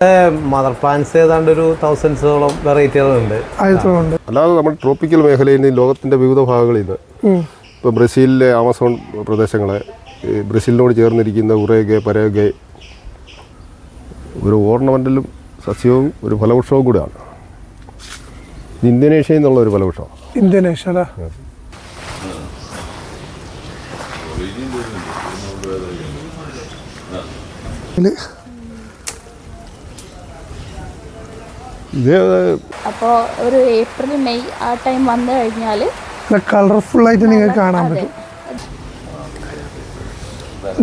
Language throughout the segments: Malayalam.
മദർ പ്ലാന്റ്സ് ഏതാണ്ട് ഒരു 1000ഓളം വെറൈറ്റികളുണ്ട്. അല്ലാതെ നമ്മുടെ ട്രോപ്പിക്കൽ മേഖലയിൽ നിന്ന് ലോകത്തിൻ്റെ വിവിധ ഭാഗങ്ങളിൽ നിന്ന് ഇപ്പോൾ ബ്രസീലിലെ ആമസോൺ പ്രദേശങ്ങളെ ബ്രസീലിനോട് ചേർന്നിരിക്കുന്ന ഉറേഗെ പരേഗെ ഒരു ഓർണമെൻ്റലും സസ്യവും ഒരു ഫലവൃക്ഷവും കൂടെയാണ്. ഇന്തോനേഷ്യയിൽ നിന്നുള്ള ഒരു ഫലവൃക്ഷമാണ്. ഇന്തോനേഷ്യ അല്ലേ? അപ്പോൾ ഒരു ഏപ്രിൽ മെയ് ആ ടൈം വന്നു കഴിഞ്ഞാൽ കളർഫുൾ ആയിട്ട് നിങ്ങൾക്ക് കാണാൻ പറ്റും.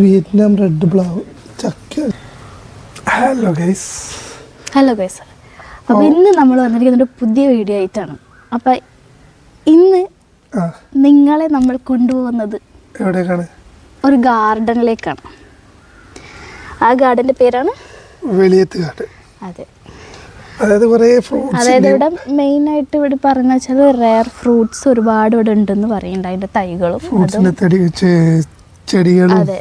വിയറ്റ്നാം റെഡ് പ്ലാവ് ചക്ക. Hello guys. അപ്പോൾ ഇന്ന് നമ്മൾ വന്നിരിക്കുന്ന ഒരു പുതിയ വീഡിയോ ആയിട്ടാണ്. അപ്പോൾ ഇന്ന് നിങ്ങളെ നമ്മൾ കൊണ്ടുപോകുന്നത് എവിടേക്കാണ്? ഒരു ഗാർഡനിലേക്കാണ്. ആ ഗാർഡൻ്റെ പേരാണ് വെളിയത്ത് ഗാർഡൻ. അതെ, അതായത് കുറേ ഫ്രൂട്ട്സ്. അതായത് ഇവിടെ മെയിനായിട്ട് ഇവിടെ പറഞ്ഞു വെച്ചാൽ റെയർ ഫ്രൂട്ട്സ് ഒരുപാട് ഇവിടെ ഉണ്ടെന്ന് പറയുന്നുണ്ട്. അതിൻ്റെ തൈകളും ചെടികളും അതെ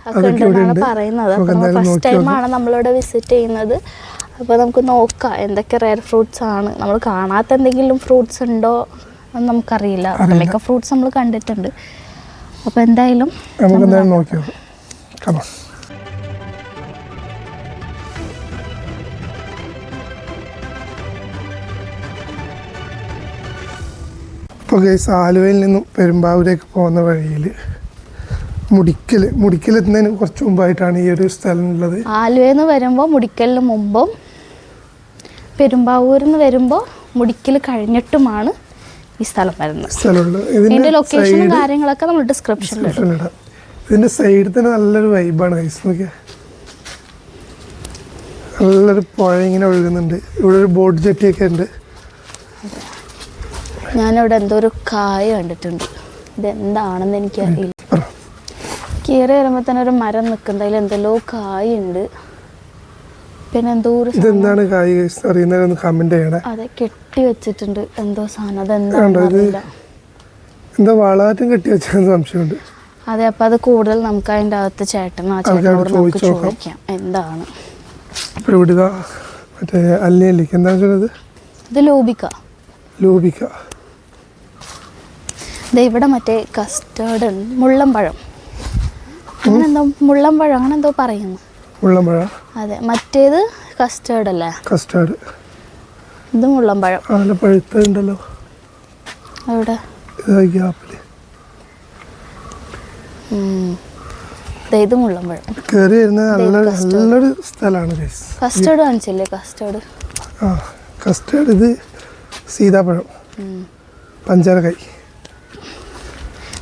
ഒക്കെ ഉണ്ടെന്നാണ് പറയുന്നത്. അപ്പോൾ നമ്മൾ ഫസ്റ്റ് ടൈമാണ് നമ്മളിവിടെ വിസിറ്റ് ചെയ്യുന്നത്. അപ്പോൾ നമുക്ക് നോക്കാം എന്തൊക്കെ റെയർ ഫ്രൂട്ട്സ് ആണ്. നമ്മൾ കാണാത്ത എന്തെങ്കിലും ഫ്രൂട്ട്സ് ഉണ്ടോ എന്ന് നമുക്കറിയില്ല. മിക്ക ഫ്രൂട്ട്സ് നമ്മൾ കണ്ടിട്ടുണ്ട്. അപ്പോൾ എന്തായാലും നോക്കിയോ. ഇപ്പോൾ ഗൈസ്, ആലുവയിൽ നിന്നും പെരുമ്പാവൂരേക്ക് പോകുന്ന വഴിയിൽ മുടിക്കലെത്തുന്നതിന് കുറച്ച് മുമ്പായിട്ടാണ് ഈ ഒരു സ്ഥലം ഉള്ളത്. ആലുവയിൽ നിന്ന് വരുമ്പോൾ മുടിക്കലിന് മുമ്പും പെരുമ്പാവൂരിൽ നിന്ന് വരുമ്പോൾ മുടിക്കൽ കഴിഞ്ഞിട്ടുമാണ് ഈ സ്ഥലം വരുന്നത്. ഇതിൻ്റെ ലൊക്കേഷനും കാര്യങ്ങളൊക്കെ നമ്മൾ ഡിസ്ക്രിപ്ഷനിൽ ഇടാം. ഇതിൻ്റെ സൈഡിൽ തന്നെ നല്ലൊരു വൈബാണ് ഗൈസ്. നോക്കിയാൽ നല്ലൊരു പുഴ ഇങ്ങനെ ഒഴുകുന്നുണ്ട്. ഇവിടെ ഒരു ബോട്ട് ജെട്ടിയൊക്കെ ഉണ്ട്. ഞാനിവിടെ എന്തോ ഒരു കായ കണ്ടിട്ടുണ്ട്. ഇതെന്താണെന്ന് എനിക്കറിയില്ല. കയറി വരുമ്പോൾ തന്നെ ഒരു മരം നിൽക്കുന്നത്, അതിൽ എന്തെല്ലോ കായുണ്ട്. പിന്നെ എന്തോ ഒരു ഇതെന്താണ് കായ അറിയുന്നവരൊന്ന് കമന്റ് ചെയ്യണേ. അതെ, കെട്ടി വെച്ചിട്ടുണ്ട് എന്തോ സാധനം. അതെന്താ എന്താ വളാറ്റം കെട്ടി വെച്ചെന്ന് സംശയമുണ്ട്. അതെ, അപ്പം അത് കൂടുതൽ നമുക്ക് അതിൻ്റെ അകത്ത് ചേട്ടനോട് നമുക്ക് ചോദിക്കാം എന്താണ്. ഇവിടെ മറ്റേ അല്ലിയല്ലേക്ക് എന്താ വെച്ചത്? ഇത് ലൂബിക്ക. ഇവിടെ മറ്റേ കസ്റ്റേർഡ് ഉണ്ട്, മുള്ളമ്പഴം അങ്ങനെ എന്തോ, മുള്ളമ്പഴം അങ്ങനെ എന്തോ പറയുന്നു. മുള്ളമ്പഴം അതെ, മറ്റേത് കസ്റ്റേർഡ് അല്ലേ? കസ്റ്റേർഡ്. ഇത് മുള്ളമ്പഴം. പഴുത്തുണ്ടല്ലോ എവിടെ? ഇത് മുള്ളമ്പഴം. കയറി വരുന്ന നല്ലൊരു സ്ഥലമാണ്. കസ്റ്റേർഡ് കാണിച്ചില്ലേ? കസ്റ്റേർഡ്. ഇത് സീതാപ്പഴം, പഞ്ചാരക്കായ്.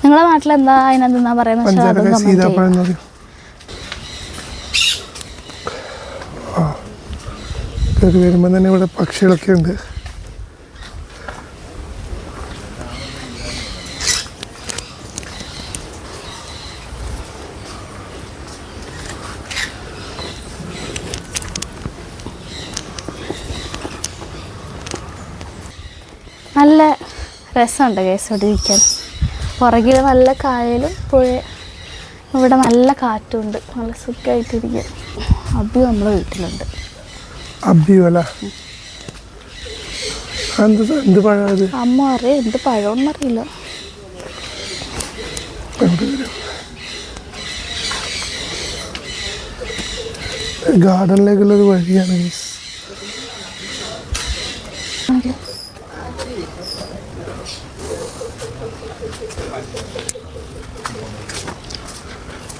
നിങ്ങളുടെ നാട്ടിൽ എന്താ അതിനെന്താ പറയുന്നത്? പഞ്ചാരക്കായ്, സീതാപ്പഴം എന്ന് പറയും. കയറി വരുമ്പോൾ തന്നെ ഇവിടെ പക്ഷികളൊക്കെ ഉണ്ട്. നല്ല രസമുണ്ട് കേസ് ഇവിടെ ഇരിക്കാൻ. പുറകിൽ നല്ല കായലും പുഴ, ഇവിടെ നല്ല കാറ്റുണ്ട്. നല്ല സുഖമായിട്ടിരിക്കാൻ. അബി നമ്മളെ വീട്ടിലുണ്ട്. അല്ല, എന്ത് പഴം? അമ്മ അറിയാം എന്ത് പഴമെന്നറിയില്ല. ഗാർഡനിലേക്കുള്ളൊരു വഴിയാണ്.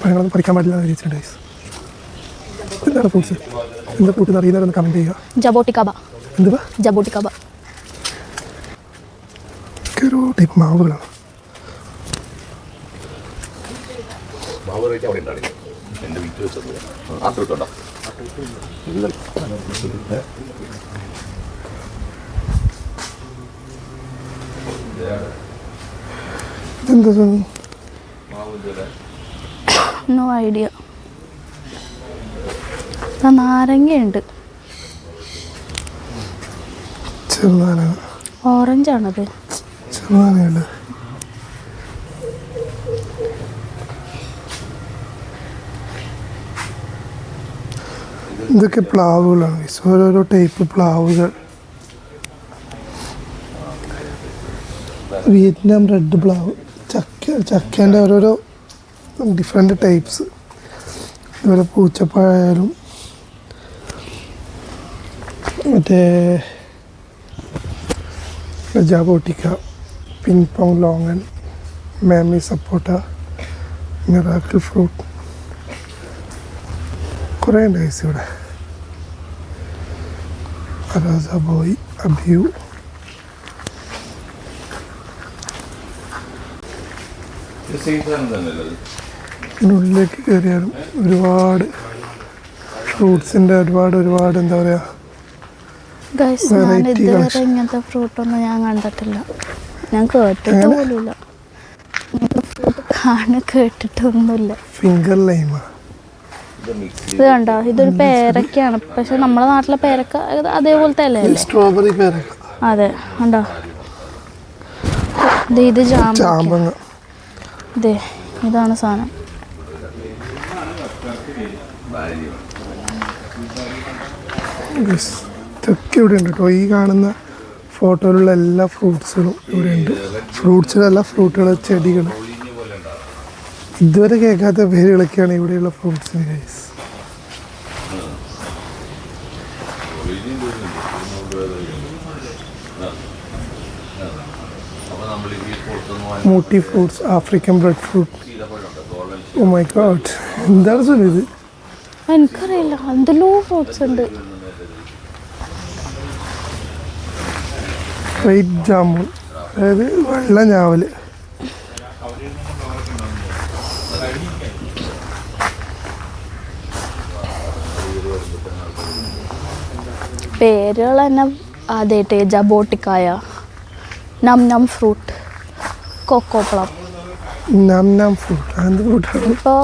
പഴങ്ങളൊന്നും പഠിക്കാൻ പാടില്ല വിചാരിച്ചിട്ടുണ്ട്. എന്താണ് ഫ്രൂട്ട്സ്? എന്താ ഫ്രൂട്ട് അറിയുന്നവരൊന്ന് കമന്റ് ചെയ്യുക. ജബോട്ടിക്കാബ. എന്തുവാ ജബോട്ടിക്കാബ? ഒരു ടൈപ്പ് മാവുകളാണ്. ഇതെന്താ? No idea. നാരങ്ങയുണ്ട്. ചെറുനാരങ്ങ. ഓറഞ്ചാണത്. ചെറുനാരങ്ങ. ഇതൊക്കെ പ്ലാവുകളാണ് guys. ഓരോരോ ടൈപ്പ് പ്ലാവുകൾ. വിയറ്റ്നാം റെഡ് പ്ലാവ്, ചക്കേൻ്റെ ഓരോരോ ഡിഫറെൻ്റ് ടൈപ്സ്. അതുപോലെ പൂച്ചപ്പഴമായാലും മറ്റേ ജാബോട്ടിക്ക, പിങ് പോങ് ലോങ്ങൻ, മാമി സപ്പോട്ട, മിറാക്കിൾ ഫ്രൂട്ട്, കുറേ ഉണ്ട് guys ഇവിടെ. അറാസ ബോയ്, അബ്യൂ, ഇതിനുള്ളിലേക്ക് കയറിയാലും ഒരുപാട് ഫ്രൂട്ട്സിൻ്റെ ഒരുപാട് എന്താ പറയുക ഗൈസ്, ഞാൻ ഇതുവരെ ഇങ്ങനത്തെ ഫ്രൂട്ടൊന്നും ഞാൻ കണ്ടിട്ടില്ല. ഞാൻ കേട്ടിട്ട് പോലുമില്ല. ഇങ്ങനത്തെ ഫ്രൂട്ട് കേട്ടിട്ടൊന്നുമില്ല. ഫിംഗർ ലൈമ. ഇത് കണ്ടോ, ഇതൊരു പേരക്കയാണ്. പക്ഷെ നമ്മുടെ നാട്ടിലെ പേരക്ക അതേപോലത്തെ അല്ലേ? സ്ട്രോബെറി പേരക്ക. അതെ, കണ്ടോ. ഇത് ചാമ്പങ്ങ. ഇതേ ഇതാണ് സാധനം. ഇതൊക്കെ ഇവിടെ ഉണ്ട് കേട്ടോ. ഈ കാണുന്ന ഫോട്ടോയിലുള്ള എല്ലാ ഫ്രൂട്ട്സുകളും ഇവിടെ ഉണ്ട്. ഫ്രൂട്ട്സുകളല്ല, ഫ്രൂട്ടുകൾ, ചെടികൾ. ഇതുവരെ കേൾക്കാത്ത പേരുകളൊക്കെയാണ് ഇവിടെയുള്ള ഫ്രൂട്ട്സിന് ഗൈസ്. മൂട്ടി fruits, African breadfruit. Oh my god, എന്താണ് സുനിൽ ഇത്? എനിക്കറിയില്ല, എന്തെല്ലോ ഫ്രൂട്ട്സ് ഉണ്ട്. വൈറ്റ് ജാമുൻ, അതായത് വെള്ള ഞാവല്. പേരുകൾ തന്നെ ആദ്യമായിട്ട്. ജബോട്ടിക്കായ, നം ഫ്രൂട്ട്, കൊക്കോ പ്ലം. നം ഫ്രൂട്ട് എന്ത് ഫ്രൂട്ടാണ്? ഇപ്പോൾ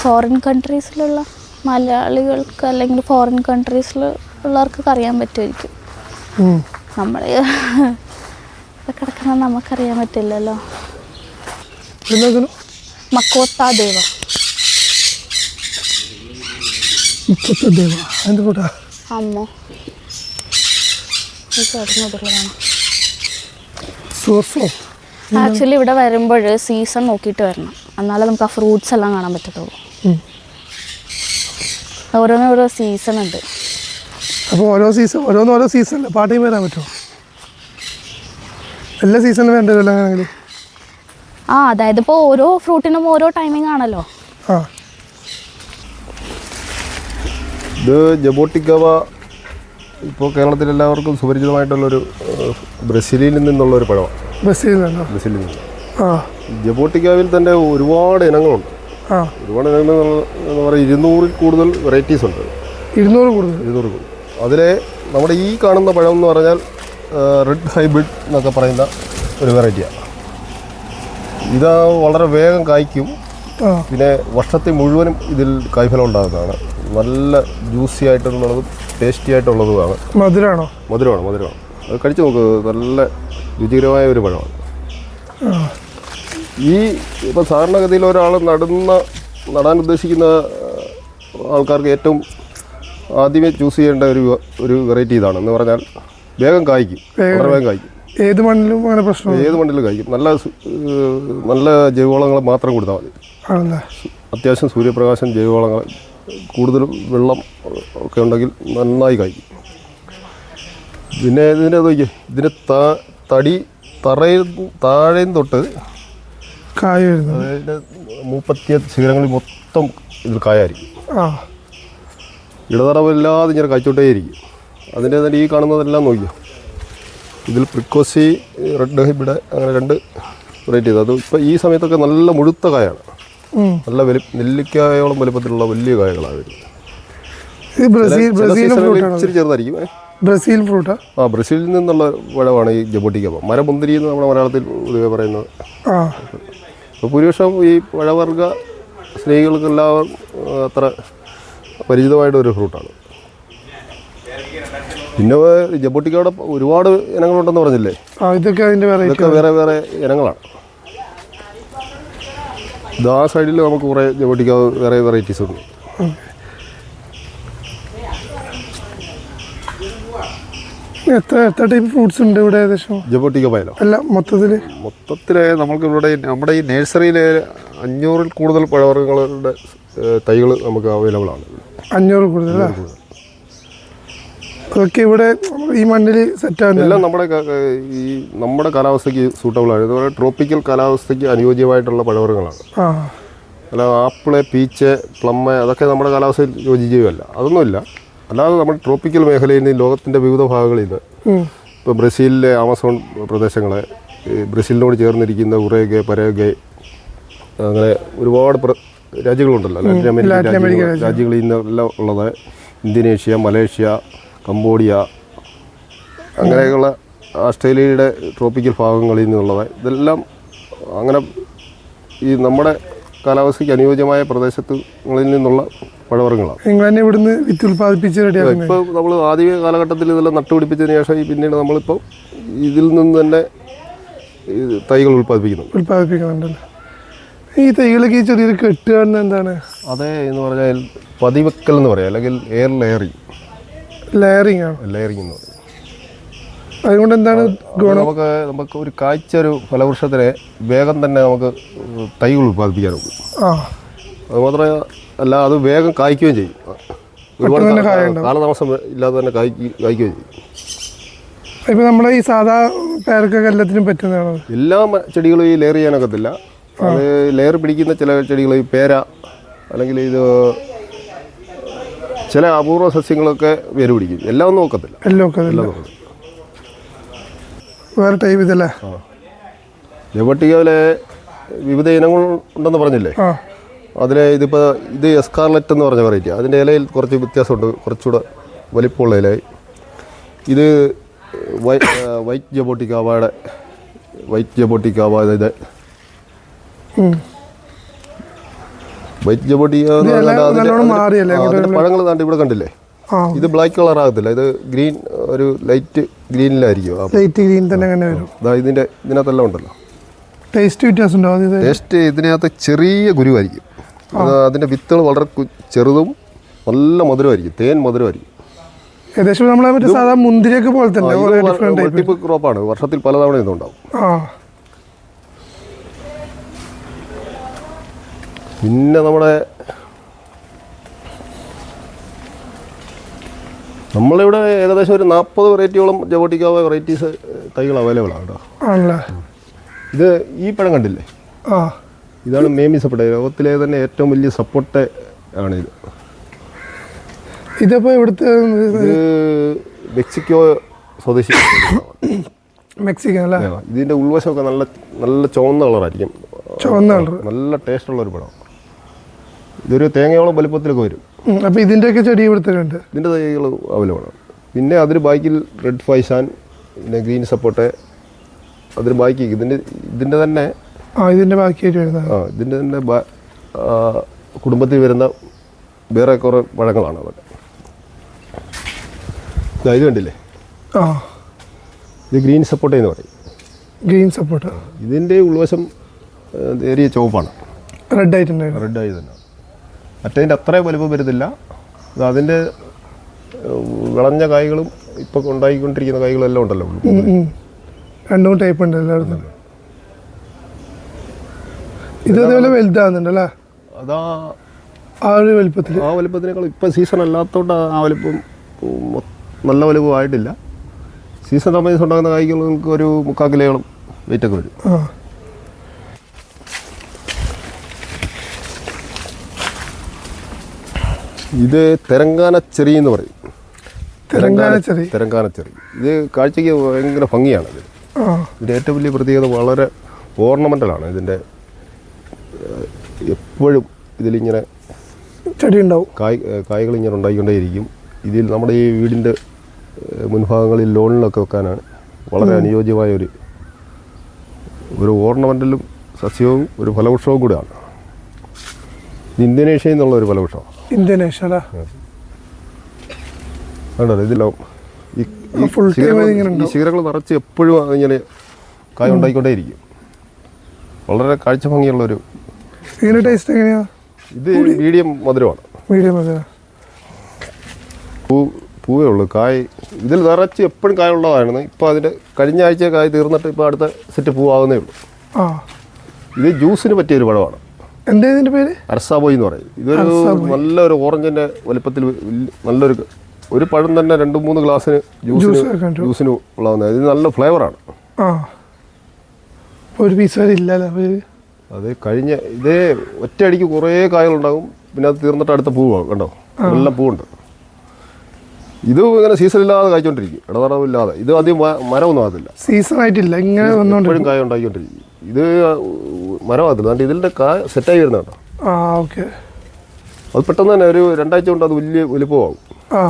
ഫോറിൻ കൺട്രീസിലുള്ള മലയാളികൾക്ക് അല്ലെങ്കിൽ ഫോറിൻ കൺട്രീസിൽ ഉള്ളവർക്കൊക്കെ അറിയാൻ പറ്റുമായിരിക്കും. നമ്മൾ കിടക്കുന്ന നമുക്കറിയാൻ പറ്റില്ലല്ലോ. മക്കോത്ത ദേവ. എന്ത് ഫ്രൂട്ടാ? അമ്മോ, ഈ ചേട്ടനുള്ളതാണ്. ആക്ച്വലി ഇവിടെ വരുമ്പോൾ സീസൺ നോക്കിയിട്ട് വരണം, എന്നാലേ നമുക്ക് ആ ഫ്രൂട്ട്സ് എല്ലാം കാണാൻ പറ്റത്തുള്ളൂ. ഓരോ സീസൺ ഉണ്ട്. അപ്പോൾ ഓരോ സീസണിൽ പാർട്ട് ടൈം വരാൻ പറ്റുമോ? എല്ലാ സീസണിലും വേണ്ടല്ലോ അങ്ങനെയാണെങ്കിൽ. അതായത് ഇപ്പോൾ ഓരോ ഫ്രൂട്ടിനും ഓരോ ടൈമിംഗ് ആണല്ലോ. ഇത് ജബോട്ടിക്കവ ഇപ്പോൾ കേരളത്തിൽ എല്ലാവർക്കും സുപരിചിതമായിട്ടുള്ളൊരു ബ്രസീലിൽ നിന്നുള്ളൊരു പഴമാണ്. ബ്രസീലിൽ നിന്ന്. ജബോട്ടിക്കാവിൽ തന്നെ ഒരുപാട് ഇനങ്ങളുണ്ട്. ഒരുപാട് ഇനങ്ങൾ എന്ന് പറയുക 200-ൽ കൂടുതൽ വെറൈറ്റീസ് ഉണ്ട്. 200 കൂടുതൽ. അതിലെ നമ്മുടെ ഈ കാണുന്ന പഴം എന്ന് പറഞ്ഞാൽ റെഡ് ഹൈബ്രിഡ് എന്നൊക്കെ പറയുന്ന ഒരു വെറൈറ്റിയാണ്. ഇത് വളരെ വേഗം കായ്ക്കും. പിന്നെ വർഷത്തിൽ മുഴുവനും ഇതിൽ കായ്ഫലം ഉണ്ടാകുന്നതാണ്. നല്ല ജ്യൂസി ആയിട്ടുള്ളതും ടേസ്റ്റി ആയിട്ടുള്ളതുമാണ്. മധുരമാണ്. അത് കഴിച്ച് നോക്ക്, നല്ല രുചികരമായ ഒരു പഴമാണ്. ഈ ഇപ്പോൾ സാധാരണഗതിയിൽ ഒരാൾ നടാൻ ഉദ്ദേശിക്കുന്ന ആൾക്കാർക്ക് ഏറ്റവും ആദ്യമേ ചൂസ് ചെയ്യേണ്ട ഒരു വെറൈറ്റി ഇതാണ്. എന്ന് പറഞ്ഞാൽ വേഗം കായ്ക്കും, വളരെ വേഗം കായ്ക്കും. ഏത് മണ്ണിലും അങ്ങനെ പ്രശ്നം? ഏത് മണ്ണിലും കായ്ക്കും. നല്ല ജൈവവളങ്ങൾ മാത്രം കൊടുത്താൽ മതി. അത്യാവശ്യം സൂര്യപ്രകാശം, ജൈവവളങ്ങൾ, കൂടുതലും വെള്ളം ഒക്കെ ഉണ്ടെങ്കിൽ നന്നായി കായ്ക്കും. പിന്നെ ഇതിൻ്റെ നോക്കിയേ, ഇതിന് തടി താഴെയും തൊട്ട് കായ വരുന്നത്. അതായത് 30 ശിഖരങ്ങളിൽ മൊത്തം ഇതിൽ കായായിരിക്കും. ഇടതടവില്ലാതെ ഇങ്ങനെ കായ്ച്ചോട്ടേയിരിക്കും. അതിൻ്റെ തന്നെ ഈ കാണുന്നതെല്ലാം നോക്കിയോ, ഇതിൽ പ്രിക്കോസി, റെഡ് ഹൈബ്രിഡ്, അങ്ങനെ 2 വെറൈറ്റി ചെയ്തത്. അത് ഇപ്പോൾ ഈ സമയത്തൊക്കെ നല്ല മുഴുത്ത കായാണ്. നല്ല നെല്ലിക്കായോളം വലുപ്പത്തിലുള്ള വലിയ കായകളാണ് വരുന്നത്. ഇച്ചിരി ചെറുതായിരിക്കും. ബ്രസീൽ ഫ്രൂട്ടാ? ബ്രസീലിൽ നിന്നുള്ള പഴമാണ് ഈ ജബോട്ടിക്ക. മരമുന്തിരി എന്ന് നമ്മുടെ മലയാളത്തിൽ പൊതുവെ പറയുന്നത്. അപ്പോൾ ഭൂരിപക്ഷം ഈ പഴവർഗ്ഗ സ്നേഹികൾക്കെല്ലാം അത്ര പരിചിതമായിട്ടൊരു ഫ്രൂട്ടാണ്. പിന്നെ ജബോട്ടിക്കയുടെ ഒരുപാട് ഇനങ്ങളുണ്ടെന്ന് പറഞ്ഞില്ലേ? ഇതൊക്കെ വേറെ വേറെ ഇനങ്ങളാണ്. ആ സൈഡിൽ നമുക്ക് കുറേ ജബോട്ടിക്ക വേറെ വെറൈറ്റീസ് ഉണ്ട്. എത്ര ടൈപ്പ് ഫ്രൂട്ട്സ് ഉണ്ട് ഇവിടെ ഏകദേശം? ജബോട്ടിക്ക പയലോ അല്ല, മൊത്തത്തിൽ നമുക്ക് ഇവിടെ നമ്മുടെ ഈ നഴ്സറിയിൽ 500-ൽ കൂടുതൽ പഴവർഗ്ഗങ്ങളുടെ തൈകൾ നമുക്ക് അവൈലബിൾ ആണ്. 500 കൂടുതൽ? അതൊക്കെ ഇവിടെ ഈ മണ്ണിൽ സെറ്റ് ആകുന്നത് എല്ലാം നമ്മുടെ കാലാവസ്ഥയ്ക്ക് സൂട്ടബിൾ ആണ്. ഇതുപോലെ ട്രോപ്പിക്കൽ കാലാവസ്ഥയ്ക്ക് അനുയോജ്യമായിട്ടുള്ള പഴവർഗ്ഗങ്ങളാണ്. അല്ല ആപ്പിള്, പീച്ച്, പ്ലം അതൊക്കെ നമ്മുടെ കാലാവസ്ഥയിൽ യോജിക്കുകയല്ല, അതൊന്നുമില്ല. അല്ലാതെ നമ്മുടെ ട്രോപ്പിക്കൽ മേഖലയിൽ നിന്ന് ലോകത്തിൻ്റെ വിവിധ ഭാഗങ്ങളിൽ നിന്ന് ഇപ്പോൾ ബ്രസീലിലെ ആമസോൺ പ്രദേശങ്ങൾ, ബ്രസീലിനോട് ചേർന്നിരിക്കുന്ന ഉറേഗെ, പരേഗെ, അങ്ങനെ ഒരുപാട് രാജ്യങ്ങളുണ്ടല്ലോ, ലാറ്റിൻ അമേരിക്ക രാജ്യങ്ങളിൽ നിന്നെല്ലാം ഉള്ളത്, ഇന്തോനേഷ്യ, മലേഷ്യ, കംബോഡിയ, അങ്ങനെയുള്ള ഓസ്ട്രേലിയയുടെ ട്രോപ്പിക്കൽ ഭാഗങ്ങളിൽ നിന്നുള്ളത്, ഇതെല്ലാം അങ്ങനെ ഈ നമ്മുടെ കാലാവസ്ഥയ്ക്ക് അനുയോജ്യമായ പ്രദേശങ്ങളിൽ നിന്നുള്ള പഴവർഗ്ഗങ്ങളാണ്. നിങ്ങൾ തന്നെ ഇവിടുന്ന് വിത്ത് ഉൽപ്പാദിപ്പിച്ച് റെഡിയാക്കുന്നത്? ഇപ്പോൾ നമ്മൾ ആദ്യ കാലഘട്ടത്തിൽ ഇതെല്ലാം നട്ടുപിടിപ്പിച്ചതിന് ശേഷം പിന്നീട് നമ്മളിപ്പോൾ ഇതിൽ നിന്ന് തന്നെ തൈകൾ ഉൽപ്പാദിപ്പിക്കുന്നുണ്ടല്ലോ. ഈ തൈകളൊക്കെ ഈ ചെറിയൊരു കെട്ടുകാരന് എന്താണ്? അതേ എന്ന് പറഞ്ഞാൽ പതിവെക്കൽ എന്ന് പറയാം, അല്ലെങ്കിൽ എയർ ലെയറിങ് ആണ്. ലെയറിങ് എന്ന് പറയും. അതുകൊണ്ട് എന്താണ് ഗുണം? നമുക്ക് ഒരു കായ്ച്ച ഒരു ഫലവൃക്ഷത്തിനെ വേഗം തന്നെ നമുക്ക് തൈകൾ ഉൽപ്പാദിപ്പിക്കാൻ നോക്കും. അതുമാത്രമേ അല്ല, അത് വേഗം കായ്ക്കുകയും ചെയ്യും. ഒരുപാട് കാലതാമസം ഇല്ലാതെ തന്നെ കായ്ക്കുകയും ചെയ്യും. ഇപ്പം നമ്മളെ ഈ സാധാ പേരക്കൊക്കെ എല്ലാത്തിനും പറ്റുന്നതാണോ? എല്ലാ ചെടികളും ഈ ലെയർ ചെയ്യാനൊക്കത്തില്ല. അത് ലെയർ പിടിക്കുന്ന ചില ചെടികൾ, ഈ പേര അല്ലെങ്കിൽ ഇത് ചില അപൂർവ സസ്യങ്ങളൊക്കെ വേര് പിടിക്കും. എല്ലാം ഒന്നും നോക്കത്തില്ല. എല്ലാം വേറെ ടൈപ്പ് ഇതല്ലേ? ജബോട്ടിക്കയിലെ വിവിധ ഇനങ്ങൾ ഉണ്ടെന്ന് പറഞ്ഞില്ലേ? അതിൽ ഇത് എസ്കാർലറ്റ് എന്ന് പറഞ്ഞ വെറൈറ്റി. അതിൻ്റെ ഇലയിൽ കുറച്ച് വ്യത്യാസമുണ്ട്, കുറച്ചുകൂടെ വലിപ്പമുള്ള ഇലയായി. ഇത് വൈറ്റ് ജബോട്ടിക്കാവയുടെ ഇത് വൈറ്റ് ജബോട്ടിക്ക പഴങ്ങൾ താണ്ട് ഇവിടെ കണ്ടില്ലേ? ഇത് ബ്ലാക്ക് കളർ ആകത്തില്ല, ഇത് ഗ്രീൻ, ഒരു ലൈറ്റ് ഗ്രീനിലായിരിക്കും. ലൈറ്റ് ഗ്രീൻ തന്നെ വരും. ഇതിനകത്തെല്ലാം ഉണ്ടല്ലോ. ടേസ്റ്റ് വ്യത്യാസം? ടേസ്റ്റ് ഇതിനകത്ത് ചെറിയ കുരുവായിരിക്കും. അതിൻ്റെ വിത്തുകൾ വളരെ ചെറുതും നല്ല മധുരമായിരിക്കും, തേൻ മധുരമായിരിക്കും. ഏകദേശം നമ്മളെ സാധാ മുന്തിരിയൊക്കെ പോലെ തന്നെ മൾട്ടിപ്പിൾ ക്രോപ്പാണ്, വർഷത്തിൽ പലതവണ ഇതുണ്ടാവും. പിന്നെ നമ്മളിവിടെ ഏകദേശം ഒരു 40 വെറൈറ്റിയോളം ജബോട്ടിക്ക വെറൈറ്റീസ് തൈകൾ അവൈലബിൾ ആണ് കേട്ടോ. ഇത് ഈ പഴം കണ്ടില്ലേ? ഇതാണ് മേമി സപ്പോട്ട. ലോകത്തിലെ തന്നെ ഏറ്റവും വലിയ സപ്പോട്ട ആണ് ഇത്. ഇതിപ്പോൾ ഇവിടുത്തെ മെക്സിക്കോ സ്വദേശി. മെക്സിക്കൻ അല്ലേ? ഇതിൻ്റെ ഉൾവശമൊക്കെ നല്ല ചുവന്ന കളറായിരിക്കും, നല്ല ടേസ്റ്റുള്ളൊരു പഴം. ഇതൊരു തേങ്ങയോളം വലുപ്പത്തിലൊക്കെ വരും. അപ്പോൾ ഇതിൻ്റെയൊക്കെ ചെടി ഇവിടുത്തെ ഉണ്ട്? ഇതിൻ്റെ തൈകൾ അവൈലബിൾ ആണ്. പിന്നെ അതിന് ബാക്കിൽ റെഡ് ഫൈസാൻ, പിന്നെ ഗ്രീൻ സപ്പോട്ട, അതിന് ബാക്കി ഇതിൻ്റെ തന്നെ ഇതിൻ്റെ ബാക്കിയായിട്ട് വരുന്നത് ഇതിൻ്റെ തന്നെ കുടുംബത്തിൽ വരുന്ന വേറെ കുറേ പഴങ്ങളാണ് അതൊക്കെ. ഇത് കണ്ടില്ലേ? ഇത് ഗ്രീൻ സപ്പോട്ട എന്ന് പറയും. ഗ്രീൻ സപ്പോട്ട. ഇതിൻ്റെ ഉൾവശം ഏരിയ ചുവപ്പാണ്, റെഡായി തന്നെ. മറ്റേതിൻ്റെ അത്രയും വലുപ്പം വരുന്നില്ല. അതിൻ്റെ വിളഞ്ഞ കായ്കളും ഇപ്പോൾ ഉണ്ടായിക്കൊണ്ടിരിക്കുന്ന കായ്കളും എല്ലാം ഉണ്ടല്ലോ. രണ്ടും ടൈപ്പ് ഉണ്ട് എല്ലായിടത്തും. ഇതേപോലെ വലുതാകുന്നുണ്ടല്ലേ? അതാ ആ ഒരു വലുപ്പത്തിൽ. ആ വലുപ്പത്തിനേക്കാൾ ഇപ്പം സീസൺ അല്ലാത്തതുകൊണ്ട് ആ വലുപ്പം നല്ല വലുപ്പമായിട്ടില്ല. സീസൺ സമയത്ത് ഉണ്ടാകുന്ന കായ്കൾ നമുക്ക് ഒരു 3/4 കിലോയോളം വെയിറ്റൊക്കെ വരും. ഇത് തെലങ്കാന ചെറി എന്ന് പറയും. തെലങ്കാന ചെറി. ഇത് കാഴ്ചയ്ക്ക് ഭയങ്കര ഭംഗിയാണ്. ഇതിൻ്റെ ഏറ്റവും വലിയ പ്രത്യേകത വളരെ ഓർണമെൻ്റലാണ്. ഇതിൻ്റെ എപ്പോഴും ഇതിലിങ്ങനെ ചെടി ഉണ്ടാവും, കായ്കൾ ഇങ്ങനെ ഉണ്ടായിക്കൊണ്ടേയിരിക്കും. ഇതിൽ നമ്മുടെ ഈ വീടിൻ്റെ മുൻഭാഗങ്ങളിൽ ലോണിലൊക്കെ വെക്കാനാണ് വളരെ അനുയോജ്യമായ ഒരു ഓർണമെൻ്റലും സസ്യവും ഒരു ഫലവൃക്ഷവും കൂടെയാണ്. ഇന്തോനേഷ്യയിൽ നിന്നുള്ള ഒരു ഫലവൃക്ഷമാണ്. ഇന്തോനേഷ്യ ആണല്ലോ. ഇതിലാവും ഈ ശിഖരങ്ങൾ നിറച്ച് എപ്പോഴും ഇങ്ങനെ കായ ഉണ്ടായിക്കൊണ്ടേയിരിക്കും. വളരെ കാഴ്ച ഭംഗിയുള്ളൊരു. ടേസ്റ്റ് എങ്ങനെയാ? ഇത് മീഡിയം മധുരമാണ്. പൂവേ ഉള്ളൂ. കായ് ഇതിൽ നിറച്ച് എപ്പോഴും കായ ഉള്ളതായിരുന്നു. ഇപ്പോൾ അതിൻ്റെ കഴിഞ്ഞ ആഴ്ച കായ് തീർന്നിട്ട് ഇപ്പോൾ അടുത്ത സെറ്റ് പൂവാകുന്നേ ഉള്ളൂ. ആ, ഇത് ജ്യൂസിന് പറ്റിയൊരു പഴമാണ്. എന്താ ഇതിൻ്റെ പേര്? അരസാബോയി എന്ന് പറയും. ഇതൊരു നല്ലൊരു ഓറഞ്ചിൻ്റെ വലിപ്പത്തിൽ നല്ലൊരു ഒരു പഴം തന്നെ 2-3 ഗ്ലാസ്സിന് ജ്യൂസിന് ഉള്ളതാണ്. ഇത് നല്ല ഫ്ലേവറാണ്. ആ, ഒരു പീസ് വരെ ഇല്ലല്ലോ പേര്. അത് കഴിഞ്ഞ ഇതേ ഒറ്റയടിക്ക് കുറേ കായകളുണ്ടാകും. പിന്നെ അത് തീർന്നിട്ട് അടുത്ത പൂവാകും. കണ്ടോ, നല്ല പൂവുണ്ട്. ഇത് ഇങ്ങനെ സീസണില്ലാതെ കായ്ച്ചോണ്ടിരിക്കും, ഇടതടവില്ലാതെ. ഇത് അധികം മരമൊന്നും ആകത്തില്ല, സീസൺ ആയിട്ടില്ല, ഇങ്ങനെ എപ്പോഴും കായ ഉണ്ടാക്കിക്കൊണ്ടിരിക്കും. ഇത് മരമാകത്തില്ല. അതുകൊണ്ട് ഇതിൻ്റെ കായ സെറ്റായി വരുന്ന കേട്ടോ. ആ, ഓക്കെ. അത് പെട്ടെന്ന് തന്നെ ഒരു 2 ആഴ്ച കൊണ്ട് അത് വലിയ വലിപ്പമാകും. ആ,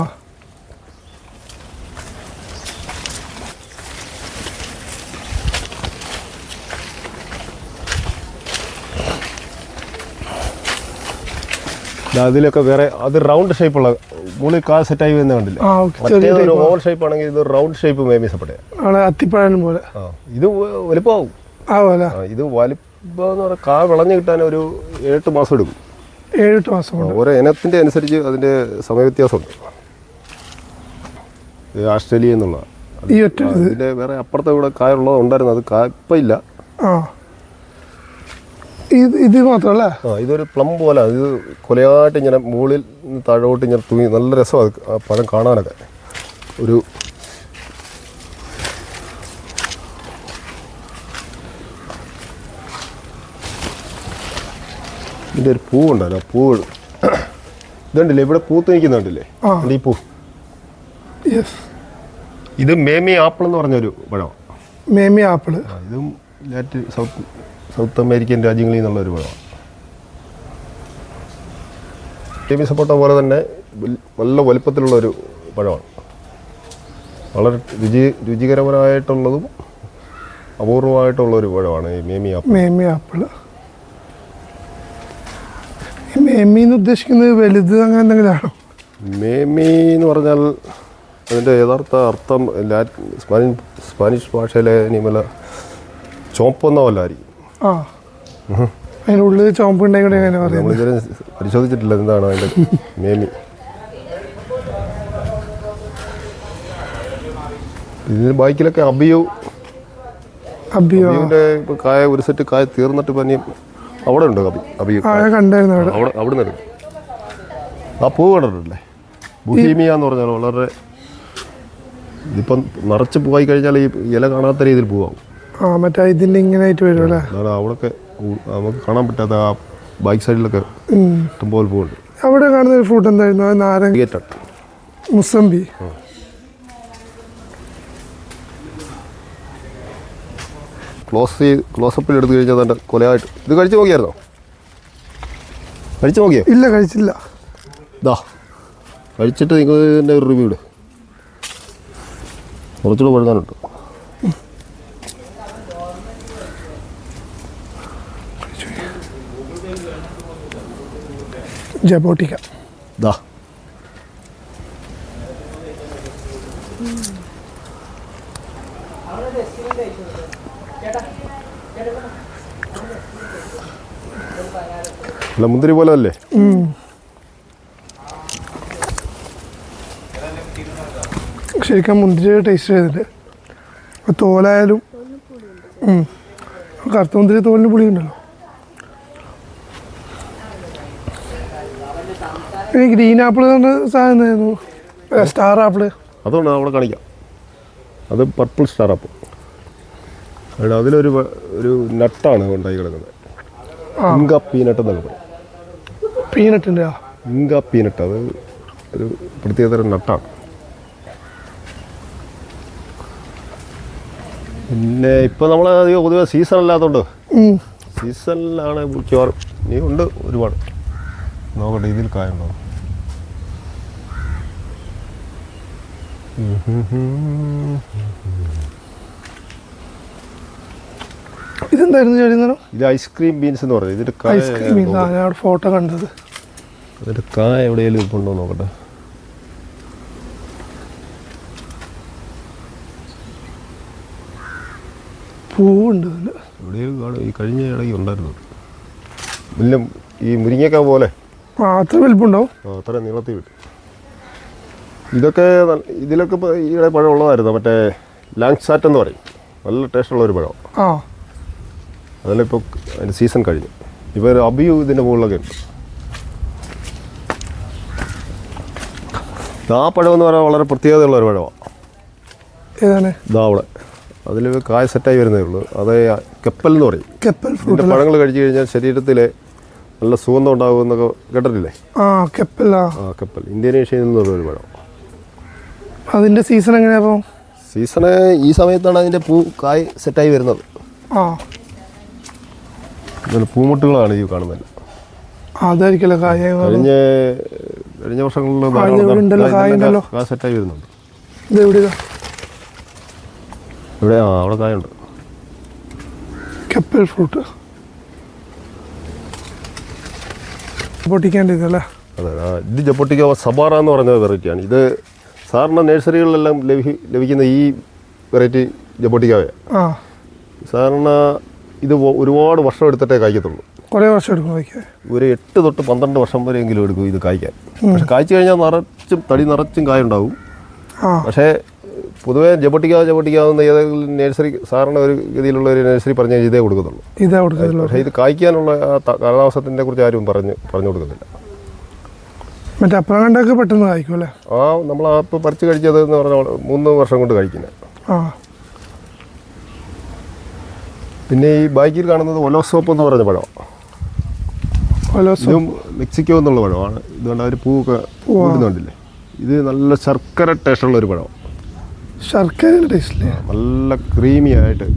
അതിലൊക്കെ വേറെ അത് റൗണ്ട് ഷേപ്പുള്ള മുകളിൽ കായ സെറ്റായി വരുന്ന കണ്ടില്ല. മറ്റേതൊരു ഓവൽ ഷേപ്പ് ആണെങ്കിൽ ഇത് റൗണ്ട് ഷേപ്പ് മേമീസപ്പെട്ടേ അത്തിപ്പഴം പോലെ. ഇത് വലിപ്പമാകും. ഇത് വലിപ്പം എന്ന് പറഞ്ഞാൽ കായ വിളഞ്ഞു കിട്ടാൻ ഒരു 7-8 മാസം എടുക്കും. 7-8 മാസം. ഓരോ ഇനത്തിൻ്റെ അനുസരിച്ച് അതിൻ്റെ സമയവ്യത്യാസമുണ്ട്. ഇത് ആസ്ട്രേലിയ എന്നുള്ള ഇതിൻ്റെ വേറെ അപ്പുറത്തെ ഇവിടെ കായ ഉള്ളത് ഉണ്ടായിരുന്നു. അത് കായ ഇപ്പം ഇല്ല. ഇത് മാത്രമല്ല. ഇതൊരു പ്ലം പോലെ. ഇത് കൊലയായിട്ട് ഇങ്ങനെ മുകളിൽ നിന്ന് താഴോട്ട് ഇങ്ങനെ തൂങ്ങി നല്ല രസമാണ് ആ പഴം കാണാനൊക്കെ. ഒരു ഇതിൻ്റെ ഒരു പൂവുണ്ടല്ലോ, പൂവ് ഇതുണ്ടല്ലേ ഇവിടെ പൂത്ത് നിൽക്കുന്നുണ്ടല്ലേ ഈ പൂ. ഇത് മേമി ആപ്പിൾ എന്ന് പറഞ്ഞൊരു പഴമാണ്. മേമി ആപ്പിൾ ഇതും സൗത്ത് അമേരിക്കൻ രാജ്യങ്ങളിൽ നിന്നുള്ളൊരു പഴമാണ്. മേമി സപ്പോട്ട പോലെ തന്നെ നല്ല വലുപ്പത്തിലുള്ളൊരു പഴമാണ്. വളരെ രുചികരമായിട്ടുള്ളതും അപൂർവമായിട്ടുള്ളൊരു പഴമാണ് ഈ മേമി ആപ്പിൾ. മേമി ആപ്പിൾ. മേമി എന്ന് ഉദ്ദേശിക്കുന്നത് വലുത് അങ്ങനെ എന്തെങ്കിലും ആണോ? മേമി എന്ന് പറഞ്ഞാൽ അതിൻ്റെ യഥാർത്ഥ അർത്ഥം സ്പാനിഷ് ഭാഷയിലെ നിമല ചോപ്പൊന്നല്ലായിരിക്കും. അതിനുള്ളിൽ ചോമ്പ് ഉണ്ടെങ്കിൽ എങ്ങനെ പറയാം? നമ്മളിതുവരെ പരിശോധിച്ചിട്ടില്ല എന്താണ് അതിൻ്റെ മേമി. ഇതിന് ബാക്കിലൊക്കെ അബിയുടെ ഇപ്പോൾ കായ ഒരു സെറ്റ് കായ തീർന്നിട്ട് പനി അവിടെ ഉണ്ട്. കണ്ടായിരുന്നു അവിടെ നിന്ന് ആ പൂ കണ്ടിട്ടില്ലേ? ബുഹീമിയ എന്ന് പറഞ്ഞാൽ വളരെ ഇതിപ്പം നിറച്ച് പൂവായി കഴിഞ്ഞാൽ ഈ ഇല കാണാത്ത രീതിയിൽ പൂവാകും. മറ്റേ ഇതിൻ്റെ ഇങ്ങനെ ആയിട്ട് വരും അല്ലേ? അവിടെയൊക്കെ നമുക്ക് കാണാൻ പറ്റാത്ത ആ ബാക്ക് സൈഡിലൊക്കെ ഇഷ്ടംപോലെ പൂവുണ്ട്. അവിടെ കാണുന്ന ഒരു ഫ്രൂട്ട് എന്തായിരുന്നു? നാരങ്ങ, മുസമ്പി. ക്ലോസപ്പിൽ എടുത്തു കഴിഞ്ഞാൽ തന്നെ കൊലയായിട്ട്. ഇത് കഴിച്ചു നോക്കിയായിരുന്നോ? കഴിച്ചു നോക്കിയോ? ഇല്ല, കഴിച്ചില്ല. ഇതാ കഴിച്ചിട്ട് നിങ്ങൾ ഇതിൻ്റെ ഒരു റിവ്യൂ ഇട്. കുറച്ചുകൂടെ പഴുതാനുണ്ട്. ജബോട്ടിക്ക. ദാ അല്ല മുന്തിരി പോലെ അല്ലേ? ശരിക്കും മുന്തിരി ടേസ്റ്റ് ചെയ്തിട്ട് തോലായാലും കറുത്ത മുന്തിരി തോലിന് പുളിയുണ്ടല്ലോ. ഈ ഗ്രീൻ ആപ്പിൾ എന്ന് പറഞ്ഞ സാധനം എന്തായിരുന്നു? Star apple. അതുകൊണ്ട് അവിടെ കാണിക്കാം. അത് പർപ്പിൾ സ്റ്റാർ ആപ്പിൾ. അതിലൊരു നട്ടാണ് ഉണ്ടായി കിടക്കുന്നത്. ഇങ്ക പീനട്ട് എന്നൊക്കെ പറയും. പീനട്ടിൻ്റെ ഇങ്ക പീനട്ട്. അത് ഒരു പ്രത്യേകതരം നട്ടാണ്. പിന്നെ ഇപ്പോൾ നമ്മൾ അധികം പൊതുവെ സീസൺ അല്ലാത്തതുകൊണ്ട് സീസണിലാണ് മിക്കവാറും. നീ ഉണ്ട് ഒരുപാട്. നോക്കട്ടെ ഇതിൽ കായുണ്ടോ? ഇതെന്തായിരുന്നു ചെടി? ഇത് ഐസ്ക്രീം ബീൻസ് എന്ന് പറയുന്നത്. ഇതിൻ്റെ കായ ഫോട്ടോ കണ്ടത്. അതിൻ്റെ കായ എവിടെയെങ്കിലും ഇരിപ്പുണ്ടോ നോക്കട്ടെ. പൂവുണ്ട് എവിടെയും കാണും. ഈ കഴിഞ്ഞ ഇടയ്ക്ക് ഉണ്ടായിരുന്നു. വലിയ ഈ മുരിങ്ങക്ക പോലെ അത്ര വലിപ്പുണ്ടാവും. അത്ര നീളത്തിൽ വിട്ടു. ഇതൊക്കെ ഇതിലൊക്കെ ഇപ്പോൾ ഈയിടെ പഴം ഉള്ളതായിരുന്നു, മറ്റേ ലാങ്സാറ്റ് എന്ന് പറയും, നല്ല ടേസ്റ്റുള്ള ഒരു പഴം. ആ, അതിലിപ്പോൾ അതിൻ്റെ സീസൺ കഴിഞ്ഞു. ഇപ്പോൾ അബിയു ഇതിൻ്റെ മുകളിലൊക്കെ ഉണ്ട്. ആ പഴം എന്ന് പറഞ്ഞാൽ വളരെ പ്രത്യേകതയുള്ള ഒരു പഴമാണ്. ഏതാണ്? ഇതാ അവിടെ അതിൽ കായ സെറ്റായി വരുന്നേ ഉള്ളൂ. അത് കെപ്പൽ എന്ന് പറയും. Kepel fruit. ഇതിൻ്റെ പഴങ്ങൾ കഴിച്ചു കഴിഞ്ഞാൽ ശരീരത്തിൽ നല്ല സുഗന്ധം ഉണ്ടാകുമെന്നൊക്കെ കേട്ടിട്ടില്ലേ? ആ, കെപ്പൽ. ആ, കെപ്പൽ ഇന്തോനേഷ്യയിൽ നിന്നുള്ളൊരു പഴം. അതിൻ്റെ സീസൺ എങ്ങനെയാ? അപ്പോൾ സീസണ് ഈ സമയത്താണ് അതിൻ്റെ കായ് സെറ്റായി വരുന്നത്. ആ, പൂമുട്ടുകളാണ് ഈ കാണുന്നത്. അതായിരിക്കല്ലോ കായ. കഴിഞ്ഞ വർഷങ്ങളിൽ കായ സെറ്റായി വരുന്നുണ്ട്. ഇത് എവിടെയാ? ഇവിടെ അവിടെ കായുണ്ട്. Kepel fruit പൊട്ടിക്കേണ്ടതല്ലേ? അതെ, ഇത് ജപ്പോട്ടിക്കാവ സബാറ എന്ന് പറഞ്ഞ വെറൈറ്റിയാണ്. ഇത് സാറിന് നഴ്സറികളിലെല്ലാം ലഭിക്കുന്ന ഈ വെറൈറ്റി ജപ്പോട്ടിക്കാവയാണ്. ആ, സാറിന് ഇത് ഒരുപാട് വർഷം എടുത്തിട്ടേ കായ്ക്കത്തുള്ളൂ. കുറേ വർഷം എടുക്കും കായ്ക്കാൻ. ഒരു 8 തൊട്ട് 12 വർഷം വരെയെങ്കിലും എടുക്കും ഇത് കായ്ക്കാൻ. പക്ഷെ കായ്ച്ചു കഴിഞ്ഞാൽ തടി നിറച്ചും കായ ഉണ്ടാവും. പക്ഷേ പൊതുവേ ജപ്പോട്ടിക്കാവുന്ന ഏതെങ്കിലും നഴ്സറി സാറിന് ഒരു രീതിയിലുള്ള ഒരു നഴ്സറി പറഞ്ഞാൽ ഇതേ കൊടുക്കത്തുള്ളൂ. പക്ഷേ ഇത് കായ്ക്കാനുള്ള കാലാവസ്ഥത്തിനെ കുറിച്ച് ആരും പറഞ്ഞു കൊടുക്കുന്നില്ല. മറ്റേ അപ്പുറം കണ്ടൊക്കെ പെട്ടെന്ന് കായ്ക്കും അല്ലേ? നമ്മൾ അപ്പോൾ പറിച്ച് കഴിച്ചത് എന്ന് പറഞ്ഞാൽ 3 വർഷം കൊണ്ട് കഴിക്കുന്നത്. പിന്നെ ഈ ബാക്കിൽ കാണുന്നത് ഒലോസോപ്പ് എന്ന് പറഞ്ഞ പഴമാണ്. ഇതും മെക്സിക്കോ എന്നുള്ള പഴമാണ്. ഇതുകൊണ്ട് അവർ പൂവൊക്കെ ഇടുന്നുണ്ടല്ലേ. ഇത് നല്ല ശർക്കര ടേസ്റ്റുള്ള ഒരു പഴം. ശർക്കര ടേസ്റ്റ്, നല്ല ക്രീമി ആയിട്ട്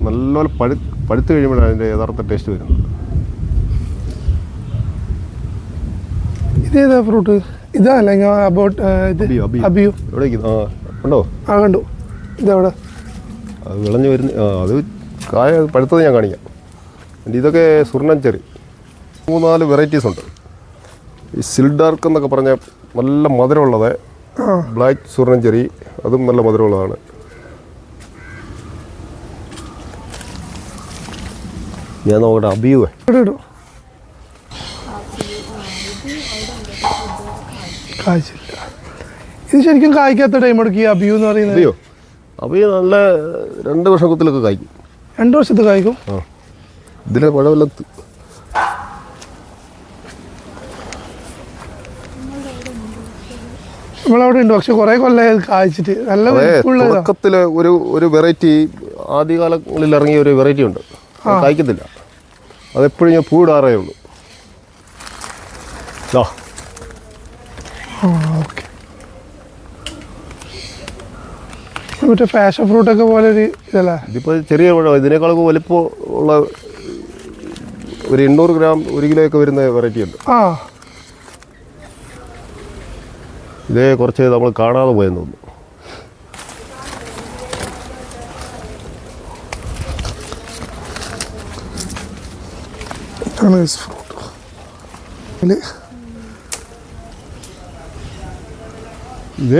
നല്ലപോലെ പഴുത്ത് കഴിയുമ്പോഴാണ് അതിൻ്റെ യഥാർത്ഥ ടേസ്റ്റ് വരുന്നത്. ഇതേതാ ഫ്രൂട്ട്? ഇതാ അല്ലെങ്കിൽ അബിയു എവിടേക്ക്? ഉണ്ടോ? ആ, കണ്ടു. ഇതെവിടെ? അത് വിളഞ്ഞ് വരുന്ന അത് കായ പഴുത്തത് ഞാൻ കാണിക്കാം. ഇതൊക്കെ സുർണഞ്ചെറി. 3-4 വെറൈറ്റീസ് ഉണ്ട്. ഈ സിൽഡാർക്ക് എന്നൊക്കെ പറഞ്ഞാൽ നല്ല മധുരമുള്ളത്. ബ്ലാക്ക് സുർണഞ്ചെറി അതും നല്ല മധുരമുള്ളതാണ്. ഞാൻ നോക്കട്ടെ. അബിയു കായ്ച്ചില്ല. ഇത് ശരിക്കും കായ്ക്കാത്ത ടൈം എടുക്കും ഈ അബിയു എന്ന് പറയുന്നത്. അബിയു നല്ല 2 വർഷത്തിലൊക്കെ കായ്ക്കും. 2 വർഷത്തിൽ കായ്ക്കും. ഇതിലെ പഴമെല്ലാം നമ്മളവിടെ ഉണ്ട്, പക്ഷെ കുറെ കൊല്ലമായി കായ്ച്ചിട്ട്. നല്ല തുടക്കത്തില് ഒരു വെറൈറ്റി ആദ്യകാലങ്ങളിൽ ഇറങ്ങിയ ഒരു വെറൈറ്റി ഉണ്ട്, കായ്ക്കത്തില്ല. അതെപ്പോഴും ഞാൻ പൂടാറേ ഉള്ളൂ. മറ്റേ ഫാഷൻ ഫ്രൂട്ടൊക്കെ പോലെ ഒരു ഇതല്ലേ? ഇതിപ്പോൾ ചെറിയ പഴം, ഇതിനേക്കാളൊക്കെ വലിപ്പം ഉള്ള ഒരു 800 ഗ്രാം 1 കിലോ ഒക്കെ വരുന്ന വെറൈറ്റി ഉണ്ട്. ഇതേ കുറച്ച് നമ്മൾ കാണാതെ പോയെന്ന് തോന്നുന്നു. ഇത്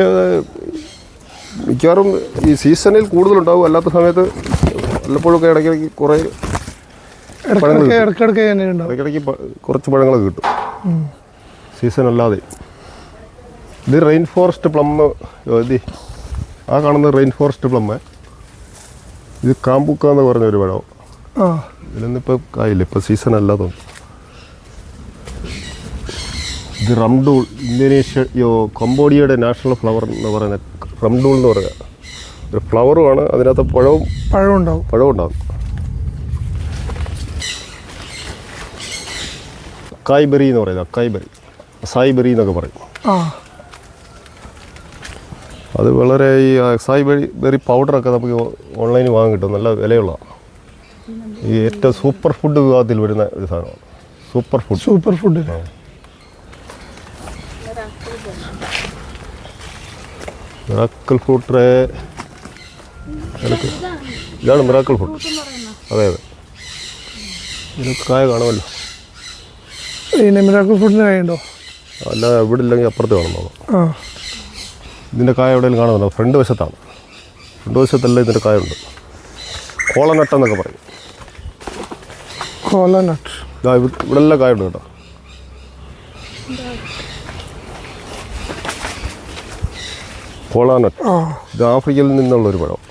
മിക്കവാറും ഈ സീസണിൽ കൂടുതലുണ്ടാവും, അല്ലാത്ത സമയത്ത് വല്ലപ്പോഴൊക്കെ ഇടയ്ക്കിടയ്ക്ക് കുറേ ഇടയ്ക്കിടയ്ക്ക് കുറച്ച് പഴങ്ങളൊക്കെ കിട്ടും സീസൺ അല്ലാതെ. ഇത് റെയിൻ ഫോറസ്റ്റ് പ്ലം. ഇത് കാണുന്നത് റെയിൻ ഫോറസ്റ്റ് പ്ലം. ഇത് കാമ്പുക്ക എന്ന് പറഞ്ഞൊരു പഴം. ഇതിലൊന്നും ഇപ്പോൾ കായില്ല, ഇപ്പോൾ സീസൺ അല്ലാതെ. ഇത് റംഡൂൾ, ഇന്തോനേഷ്യ കംബോഡിയയുടെ നാഷണൽ ഫ്ലവർ എന്ന് പറയുന്ന റംഡൂൾ എന്ന് പറയുക ഒരു ഫ്ലവറുമാണ്. അതിനകത്ത് പഴവും ഉണ്ടാവും. അക്കായ്ബെറി എന്ന് പറയുന്നത്, അസായ്ബെറി എന്നൊക്കെ പറയും. അത് വളരെ ഈ അസായ്ബെറി പൗഡറൊക്കെ നമുക്ക് ഓൺലൈനിൽ വാങ്ങാൻ കിട്ടും, നല്ല വിലയുള്ളതാണ്. ഈ ഏറ്റവും സൂപ്പർ ഫുഡ് വിഭാഗത്തിൽ വരുന്ന ഒരു സാധനമാണ് സൂപ്പർ ഫുഡ്. Miracle fruit. ഇതാണ് മിറാക്കിൾ ഫ്രൂട്ട്. അതെ ഇതിനൊക്കെ കായ കാണുമല്ലോ. മിറാക്കിൾ ഫ്രൂട്ടിന് കായുണ്ടോ? അല്ല, ഇവിടെ ഇല്ലെങ്കിൽ അപ്പുറത്ത് കാണുന്നോ. ഇതിൻ്റെ കായ എവിടെയെങ്കിലും കാണുന്നുണ്ടോ? ഫ്രണ്ട് വശത്താണ്. ഫ്രണ്ട് വശത്തല്ല ഇതിൻ്റെ കായുണ്ട്. കോളനട്ട് എന്നൊക്കെ പറയും. കോളനട്ട്. ഇവിടെ എല്ലാം കായുണ്ട് കേട്ടോ. കോളാനട്ട്. ഇത് ആഫ്രിക്കയിൽ നിന്നുള്ളൊരു പഴം.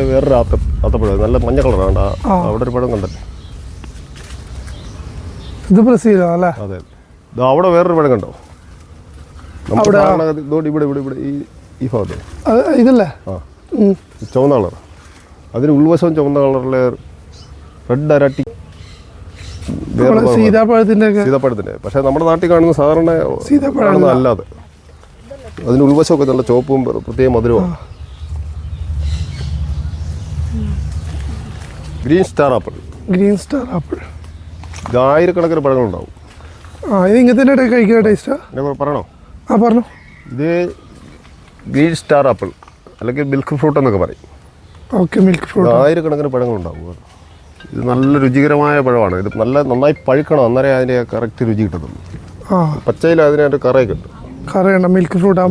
വേറൊരു ആത്തപ്പഴം, നല്ല മഞ്ഞ കളറാണ്. അവിടെ ഒരു പഴം കണ്ടല്ലേ? ഇത് ബ്രസീലോ അല്ലേ? അതെ. ഇത് അവിടെ വേറൊരു പഴം കണ്ടോ? ഇവിടെ ഈ ഭാഗത്ത് ഇതല്ലേ? ആ, ചുവന്ന കളർ. അതിന് ഉൾവശം ചുവന്ന കളറിലെ റെഡ് അരട്ടി സീതാപ്പഴത്തിൻ്റെ. പക്ഷേ നമ്മുടെ നാട്ടിൽ കാണുന്ന സാധാരണ സീതാപ്പഴം അല്ലാതെ അതിന് ഉൾവശമൊക്കെ നല്ല ചുവപ്പും പ്രത്യേക മധുരമാണ്. Green star apple. ഇത് ആയിരക്കണക്കിന് പഴങ്ങളുണ്ടാവും. ഇത് ഇങ്ങനത്തെ കഴിക്കാൻ ടേസ്റ്റാ? പറയണോ? പറഞ്ഞു. ഇത് ഗ്രീൻ സ്റ്റാർ ആപ്പിൾ അല്ലെങ്കിൽ മിൽക്ക് ഫ്രൂട്ട് എന്നൊക്കെ പറയും. Okay, milk fruit. ആയിരക്കണക്കിന് പഴങ്ങളുണ്ടാവും. ഇത് നല്ല രുചികരമായ പഴമാണ്. ഇത് നന്നായി പഴുക്കണം, അന്നേരം അതിൻ്റെ കറക്റ്റ് രുചി കിട്ടുന്നുള്ളൂ. പച്ചയിൽ അതിനൊരു കറയൊക്കെ ഉണ്ട്. കറയുണ്ട്, മിൽക്ക് ഫ്രൂട്ട്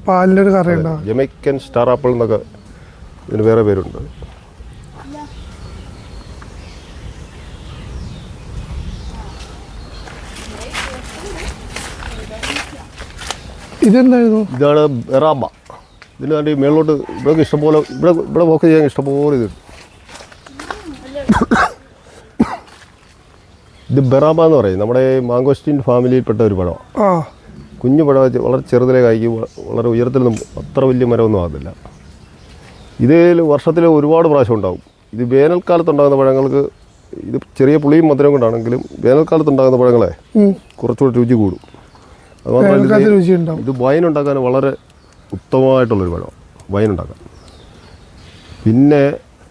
പാലിൻ്റെ ഒരു കറയുണ്ട്. ജമൈക്കൻ സ്റ്റാർ ആപ്പിൾ എന്നൊക്കെ ഇതിന് വേറെ പേരുണ്ട്. ഇതെന്തായിരുന്നു? ഇതാണ് ബെറാബ. ഇതിന് വേണ്ടി മേളിലോട്ട് ഇവിടെ ഇഷ്ടംപോലെ ഇവിടെ വോക്ക് ചെയ്യാൻ ഇഷ്ടംപോലെ ഇത്. ഇത് ബെറാബ എന്ന് പറയും. നമ്മുടെ മാങ്കോസ്റ്റീൻ ഫാമിലിയിൽപ്പെട്ട ഒരു പഴമാണ്. കുഞ്ഞു പഴം, വളരെ ചെറുതിലെ കായ്ക്കും, വളരെ ഉയരത്തിലൊന്നും അത്ര വലിയ മരമൊന്നും ആകുന്നില്ല. ഇതിൽ വർഷത്തിൽ ഒരുപാട് പ്രാവശ്യം ഉണ്ടാകും. ഇത് വേനൽക്കാലത്തുണ്ടാകുന്ന പഴങ്ങൾക്ക് ഇത് ചെറിയ പുളിയും മധുരം കൊണ്ടാണെങ്കിലും വേനൽക്കാലത്തുണ്ടാകുന്ന പഴങ്ങളെ കുറച്ചുകൂടി രുചി കൂടും. അതുമാത്രമല്ല ഇത് വൈൻ ഉണ്ടാക്കാൻ വളരെ ഉത്തമമായിട്ടുള്ളൊരു പഴമാണ്, വൈൻ ഉണ്ടാക്കാൻ. പിന്നെ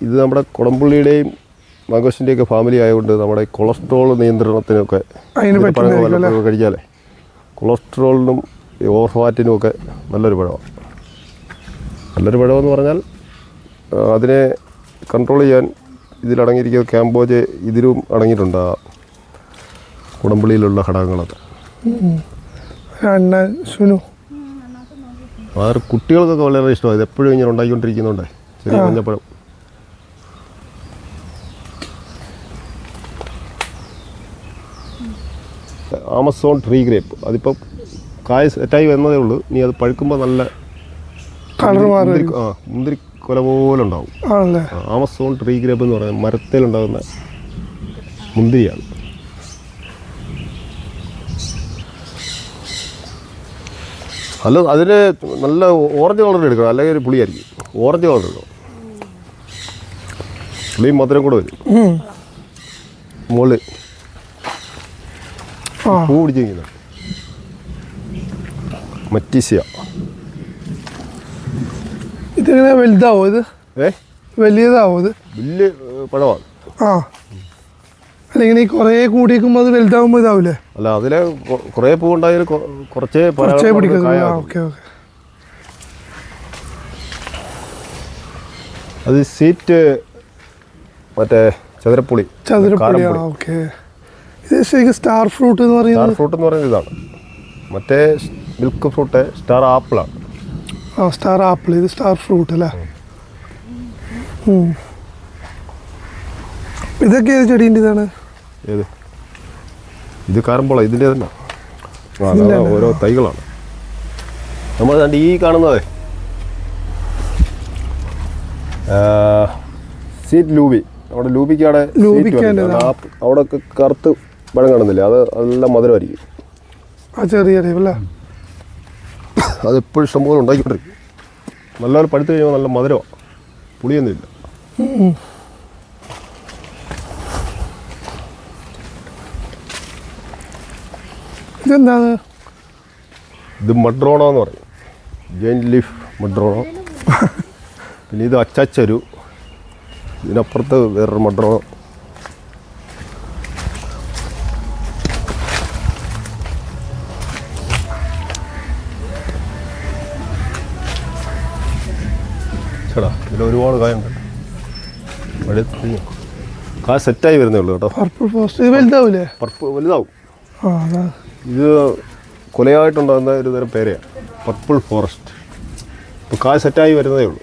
ഇത് നമ്മുടെ കുടംപുള്ളിയുടെയും മാങ്കോസ്റ്റിൻ്റെയൊക്കെ ഫാമിലി ആയതുകൊണ്ട് നമ്മുടെ കൊളസ്ട്രോൾ നിയന്ത്രണത്തിനൊക്കെ പഴങ്ങൾ കഴിച്ചാലേ കൊളസ്ട്രോളിനും ഓവർ ഫാറ്റിനും ഒക്കെ നല്ലൊരു പഴമാണ്. നല്ലൊരു പഴമെന്ന് പറഞ്ഞാൽ അതിനെ കൺട്രോൾ ചെയ്യാൻ ഇതിലടങ്ങിയിരിക്കുന്ന ക്യാമ്പോജ് ഇതിലും അടങ്ങിയിട്ടുണ്ട്. ആ കുടംപുള്ളിയിലുള്ള ഘടകങ്ങളൊക്കെ. വേറെ കുട്ടികൾക്കൊക്കെ വളരെ ഇഷ്ടമാണ്. ഇത് എപ്പോഴും ഇങ്ങനെ ഉണ്ടാക്കിക്കൊണ്ടിരിക്കുന്നുണ്ട്. ചെറിയ മഞ്ഞപ്പഴം. Amazon tree grape. അതിപ്പോൾ കായ സെറ്റായി വരുന്നതേ ഉള്ളൂ. ഇനി അത് പഴുക്കുമ്പോൾ നല്ല മുന്തിരി കൊല പോലെ ഉണ്ടാവും. ആമസോൺ ട്രീ ഗ്രേപ്പ് എന്ന് പറയുന്നത് മരത്തിലുണ്ടാകുന്ന മുന്തിരിയാണ്. അല്ല, അതിന് നല്ല ഓറഞ്ച് കളർ എടുക്കണം, അല്ലെങ്കിൽ ഒരു പുളിയായിരിക്കും. ഓറഞ്ച് കളർ എടുക്കണം, പുളിയും മധുരം കൂടെ വരും. മുകളിൽ പൂ പിടിച്ചിരിക്കുന്നത് മറ്റീസിയ. ഇതെങ്ങനെ വലുതാവോ? ഇത് വലിയതാവോ? ഇത് വലിയ പഴമാണ്. അല്ലെങ്കിൽ കുറേ കൂടിയേക്കുമ്പോൾ അത് വലുതാവുമ്പോൾ ഇതാവില്ലേ? അല്ല, അതിലെ കുറേ പൂ ഉണ്ടായാലും കുറച്ചേ പിടിക്കും. അത് സീറ്റ് മറ്റേ ചതുരപ്പുളി. ഓക്കെ. ഇത് ശരിക്കും സ്റ്റാർ ഫ്രൂട്ട് എന്ന് പറയുന്നത്. സ്റ്റാർ ഫ്രൂട്ട് എന്ന് പറയുന്നത് ഇതാണ്. മറ്റേ മിൽക്ക് ഫ്രൂട്ട് സ്റ്റാർ ആപ്പിളാണ്. Star apple. ഇത് സ്റ്റാർ ഫ്രൂട്ട് അല്ലേ? ഇതൊക്കെ ഏത് ചെടീൻ്റെ ഇതാണ്? ഏത്? ഇത് കാരമ്പോള. ഇതിൻ്റെ തന്നെ ഓരോ തൈകളാണ്. നമ്മൾ കണ്ട് ഈ കാണുന്നത് സീറ്റ് ലൂബി. നമ്മുടെ ലൂബിക്കാടെ അവിടെ കറുത്ത് പഴം കാണുന്നില്ല, അതെല്ലാം മധുരമായിരിക്കും. ചെറിയ അല്ലേ? അതെപ്പോഴും ഇഷ്ടംപോലെ ഉണ്ടാക്കിക്കൊണ്ടിരിക്കും. നല്ലപോലെ പഴുത്ത് കഴിയുമ്പോൾ നല്ല മധുരമാണ്, പുളിയൊന്നുമില്ല. ഇതെന്താണ്? ഇത് മഡ്രോണ എന്ന് പറയും. ജെയിൻ ലീഫ് മഡ്രോണ. പിന്നെ ഇത് അച്ചാച്ചരു. ഇതിനപ്പുറത്ത് വേറൊരു മഡ്രോണ. ചേട്ടാ, ഇതിൽ ഒരുപാട് കായുണ്ട്. കായ സെറ്റായി വരുന്നേ ഉള്ളൂ കേട്ടോ. പർപ്പിൾ ഫോറസ്റ്റ് വലുതാവൂലേ? വലുതാവും. ഇത് കൊലയായിട്ടുണ്ടാകുന്ന ഒരു തരം പേരയാണ്, പർപ്പിൾ ഫോറസ്റ്റ്. ഇപ്പോൾ കായ സെറ്റായി വരുന്നതേ ഉള്ളൂ.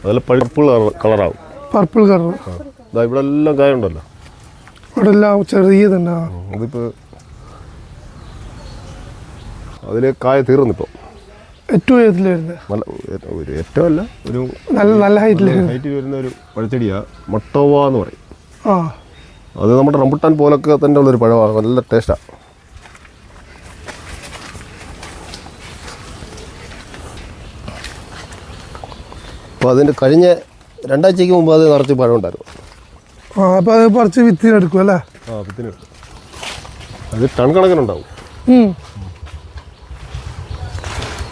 അതെല്ലാം പർപ്പിൾ കളറാവും. Purple colour. ഇതാ ഇവിടെ എല്ലാം കായ ഉണ്ടല്ലോ. ഇവിടെ എല്ലാം ചെറിയതന്നെ. അതിപ്പോൾ അതിൽ കായ തീർന്നിപ്പോൾ. ഏറ്റവും ഉയരത്തിലായിരുന്നു. നല്ല ഒരു ഏറ്റവും അല്ല ഒരു നല്ല ഹൈറ്റിൽ വരുന്ന ഒരു പഴച്ചെടിയാണ് മട്ടോവ എന്ന് പറയും. ആ, അത് നമ്മുടെ റംബുട്ടാൻ പോലൊക്കെ തന്നെ ഉള്ളൊരു പഴമാണ്. നല്ല ടേസ്റ്റാണ്. അപ്പോൾ അതിൻ്റെ കഴിഞ്ഞ 2 ആഴ്ചയ്ക്ക് മുമ്പ് അത് നിറച്ച് പഴം ഉണ്ടായിരുന്നു. ആ, അപ്പോൾ അത് പറിച്ച് വിത്തിനെടുക്കും അല്ലേ? ആ, വിത്തിനെടുക്കും. അത് ടൺ കണക്കിനുണ്ടാവും.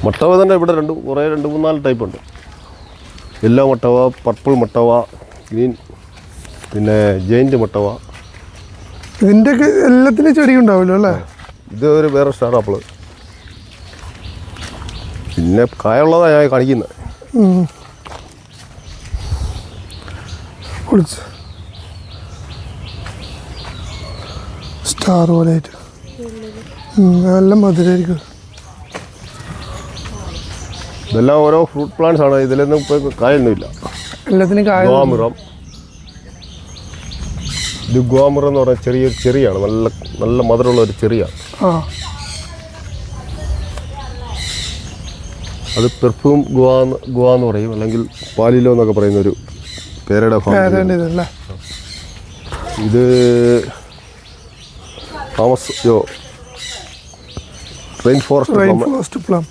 മട്ടവ തന്നെ ഇവിടെ 2-3-4 ടൈപ്പ് ഉണ്ട്. യെല്ലോ മട്ടവ, പർപ്പിൾ മട്ടവ, ഗ്രീൻ, പിന്നെ ജെയിൻറ്റ് മട്ടവ. ഇതിൻ്റെയൊക്കെ എല്ലാത്തിനും ചെടി ഉണ്ടാവുമല്ലോ അല്ലേ? ഇത് ഒരു വേറെ സ്റ്റാർ ആപ്പിള്. പിന്നെ കായുള്ളതാണ് ഞാൻ കാണിക്കുന്നത്. സ്റ്റാർ പോലെ ആയിട്ട് നല്ല മധുരമായിരിക്കും. ഇതെല്ലാം ഓരോ ഫ്രൂട്ട് പ്ലാന്റ്സ് ആണ്. ഇതിലൊന്നും ഇപ്പോൾ കായൊന്നുമില്ല. എല്ലാത്തിനും കായ. ഗോവാമുറം. ഇത് ഗോവാമുറം എന്ന് പറഞ്ഞാൽ ചെറിയൊരു ചെറിയാണ്. നല്ല മധുരമുള്ള ഒരു ചെറിയാണ്. അത് പെർഫ്യൂം ഗോവ എന്ന് പറയും, അല്ലെങ്കിൽ പാലിലോ എന്നൊക്കെ പറയുന്ന ഒരു പേരയുടെ ഇതല്ലേ? ഇത് തോമസ് റെയിൻ ഫോറസ്റ്റ് പ്ലം.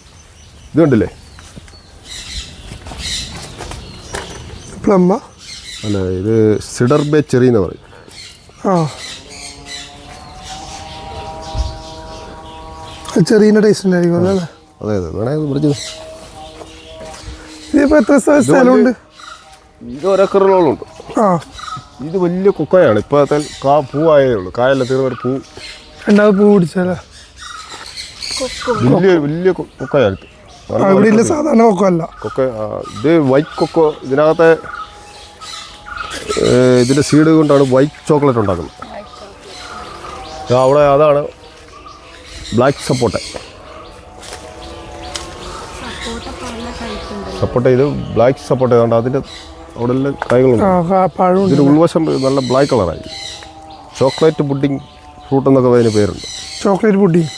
ഇത് കണ്ടില്ലേ? പ്ലമ്മ അല്ല, ഇത് സിഡർ ബേ ചെറി എന്ന് പറയും. ചെറിയ ടേസ്റ്റ് ഉണ്ടായിരിക്കും അല്ലേ? അതെ അതെ, വേണേ പിടിച്ചു. ഇതിപ്പോൾ എത്ര സ്ഥലമുണ്ട്? ഇത് 1 ഏക്കറിലോളം ഉണ്ട്. ഇത് വലിയ കൊക്കയാണ്. ഇപ്പോഴത്തെ പൂവായതേ ഉള്ളൂ. കായെല്ലാം തീർന്നൊരു പൂ. രണ്ടാമത് പൂ പിടിച്ചല്ലേ? വലിയ കൊക്കയാണ്. ഇവിടെ സാധാരണ കൊക്കോ അല്ല. കൊക്ക. ഇത് വൈറ്റ് കൊക്കോ. ഇതിനകത്തെ ഇതിൻ്റെ സീഡ് കൊണ്ടാണ് വൈറ്റ് ചോക്ലേറ്റ് ഉണ്ടാക്കുന്നത്. അവിടെ അതാണ് ബ്ലാക്ക് സപ്പോട്ട. ഇത് ബ്ലാക്ക് സപ്പോട്ട ഏതാണ്ട് അതിൻ്റെ അവിടെ എല്ലാം കായ്കളുണ്ട്. ഇതിൻ്റെ ഉൾവശം നല്ല ബ്ലാക്ക് കളറായി. ചോക്ലേറ്റ് പുഡിങ് ഫ്രൂട്ട് എന്നൊക്കെ അതിന് പേരുണ്ട്. Chocolate pudding.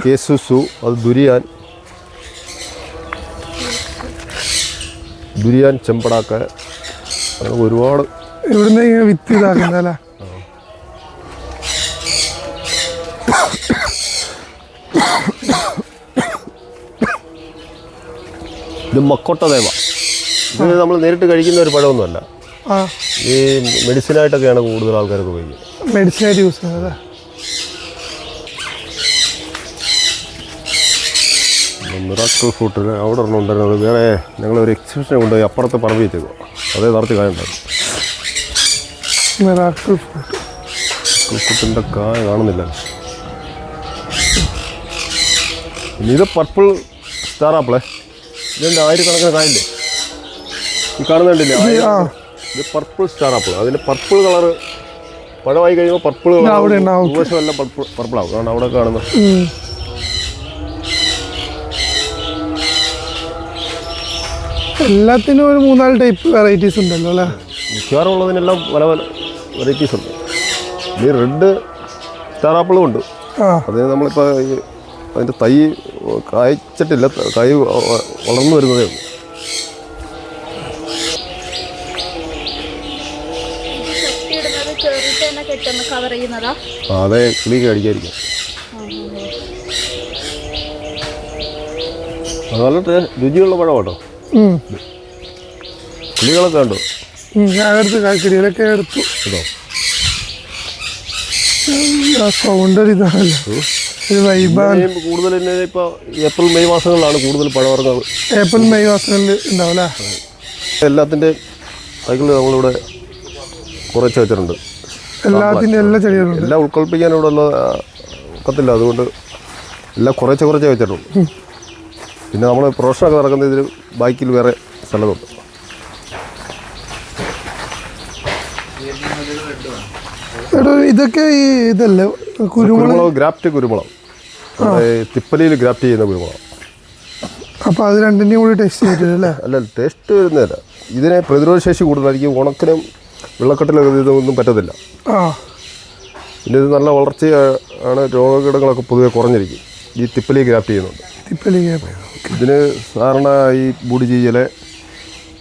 കേസുസു. അത് ദുരിയാൻ ചെമ്പടാക്ക. അങ്ങനെ ഒരുപാട്. ഇവിടുന്ന് ഇങ്ങനെ വിത്ത് ഇതാക്കുന്നല്ലേ? ഇത് മക്കോട്ട ദേവ. ഇത് നമ്മൾ നേരിട്ട് കഴിക്കുന്ന ഒരു പഴമൊന്നുമല്ല. ഈ മെഡിസിനായിട്ടൊക്കെയാണ് കൂടുതൽ ആൾക്കാരൊക്കെ ഉപയോഗിക്കുന്നത്. മെഡിസിനായിട്ട് യൂസ് ചെയ്യുന്നത്. മിറാക്കിൾ ഫ്രൂട്ട് അവിടെ ഒരെണ്ണം ഉണ്ടായിരുന്നത്. വേറെ ഞങ്ങളൊരു എക്സിബിഷനെ കൊണ്ടുപോയി അപ്പുറത്ത് പറമ്പ് വെച്ചേക്കോ. അതേ നിറച്ച് കായ ഉണ്ടായിരുന്നു. Miracle fruit. ഫ്രൂട്ടിൻ്റെ കായ കാണുന്നില്ല. ഇത് പർപ്പിൾ സ്റ്റാർ ആപ്പിളേ. ഇതിൻ്റെ 1000 കായില്ലേ ഈ കാണുന്നുണ്ടില്ലേ? ഇത് പർപ്പിൾ സ്റ്റാർ ആപ്പിൾ. അതിൻ്റെ പർപ്പിൾ കളറ് പഴമായി കഴിയുമ്പോൾ പർപ്പിൾ കളർ എല്ലാം പർപ്പിളാവും. കാരണം അവിടെ കാണുന്നത്. എല്ലാത്തിനും ഒരു 3-4 ടൈപ്പ് വെറൈറ്റീസ് ഉണ്ടല്ലോ അല്ലേ? മിക്കവാറും ഉള്ളതിനെല്ലാം പല വെറൈറ്റീസ് ഉണ്ട്. ഈ റെഡ് സ്റ്റാർ ആപ്പിളും ഉണ്ട്. അതിന് നമ്മളിപ്പോൾ അതിൻ്റെ തൈ കായ്ച്ചിട്ടില്ല. തൈ വളർന്നു വരുന്നതേ ഉള്ളൂ. അതെ, കിളിക്ക് അടിക്കാതിരിക്കും. അത് നല്ല രുചിയുള്ള പഴം കേട്ടോ. കിളികളൊക്കെ ഉണ്ടോ? കിളികളൊക്കെ എടുത്തു കേട്ടോ. സൗണ്ട് ഇതാണല്ലോ. കൂടുതൽ തന്നെ ഇപ്പോൾ ഏപ്രിൽ മെയ് മാസങ്ങളിലാണ് കൂടുതൽ പഴവർഗ്ഗങ്ങൾ. ഏപ്രിൽ മെയ് മാസങ്ങളിൽ ഉണ്ടാവില്ല. എല്ലാത്തിൻ്റെ തൈകൾ നമ്മളിവിടെ കുറച്ച് വെച്ചിട്ടുണ്ട്. എല്ലാത്തിൻ്റെ എല്ലാ ചെടികളും എല്ലാം ഉൾക്കൊള്ളിപ്പിക്കാൻ ഇവിടെ ഉള്ള ഒക്കത്തില്ല. അതുകൊണ്ട് എല്ലാം കുറച്ചേ വെച്ചിട്ടുണ്ട്. പിന്നെ നമ്മൾ പ്രൊഫഷനൊക്കെ നടക്കുന്ന ഇതിൽ ബാക്കിൽ വേറെ സ്ഥലമുണ്ട്. ഇതൊക്കെ ഈ ഇതല്ലേ കുരുമുളക്? ഗ്രാഫ്റ്റ് കുരുമുളക്. തിപ്പലിയിൽ ഗ്രാഫ്റ്റ് ചെയ്യുന്ന കുരുമുളക്. അപ്പോൾ അത് രണ്ടിൻ്റെയും കൂടി ടേസ്റ്റ് ചെയ്തിട്ടില്ല അല്ലേ? അല്ല, ടേസ്റ്റ് വരുന്നില്ല. ഇതിനെ പ്രതിരോധശേഷി കൂടുതലായിരിക്കും. ഉണക്കിനും വെള്ളക്കെട്ടിലൊക്കെ ഇതൊന്നും പറ്റത്തില്ല. ആ, പിന്നെ ഇത് നല്ല വളർച്ചയാണ്. രോഗകീടങ്ങളൊക്കെ പൊതുവെ കുറഞ്ഞിരിക്കും. ഈ തിപ്പലി ഗ്രാഫ്റ്റ് ചെയ്യുന്നുണ്ട്. തിപ്പലി ഗ്രാഫ്റ്റ്. ഇതിന് സാധാരണ ഈ ബൂടി ചെയ്യലെ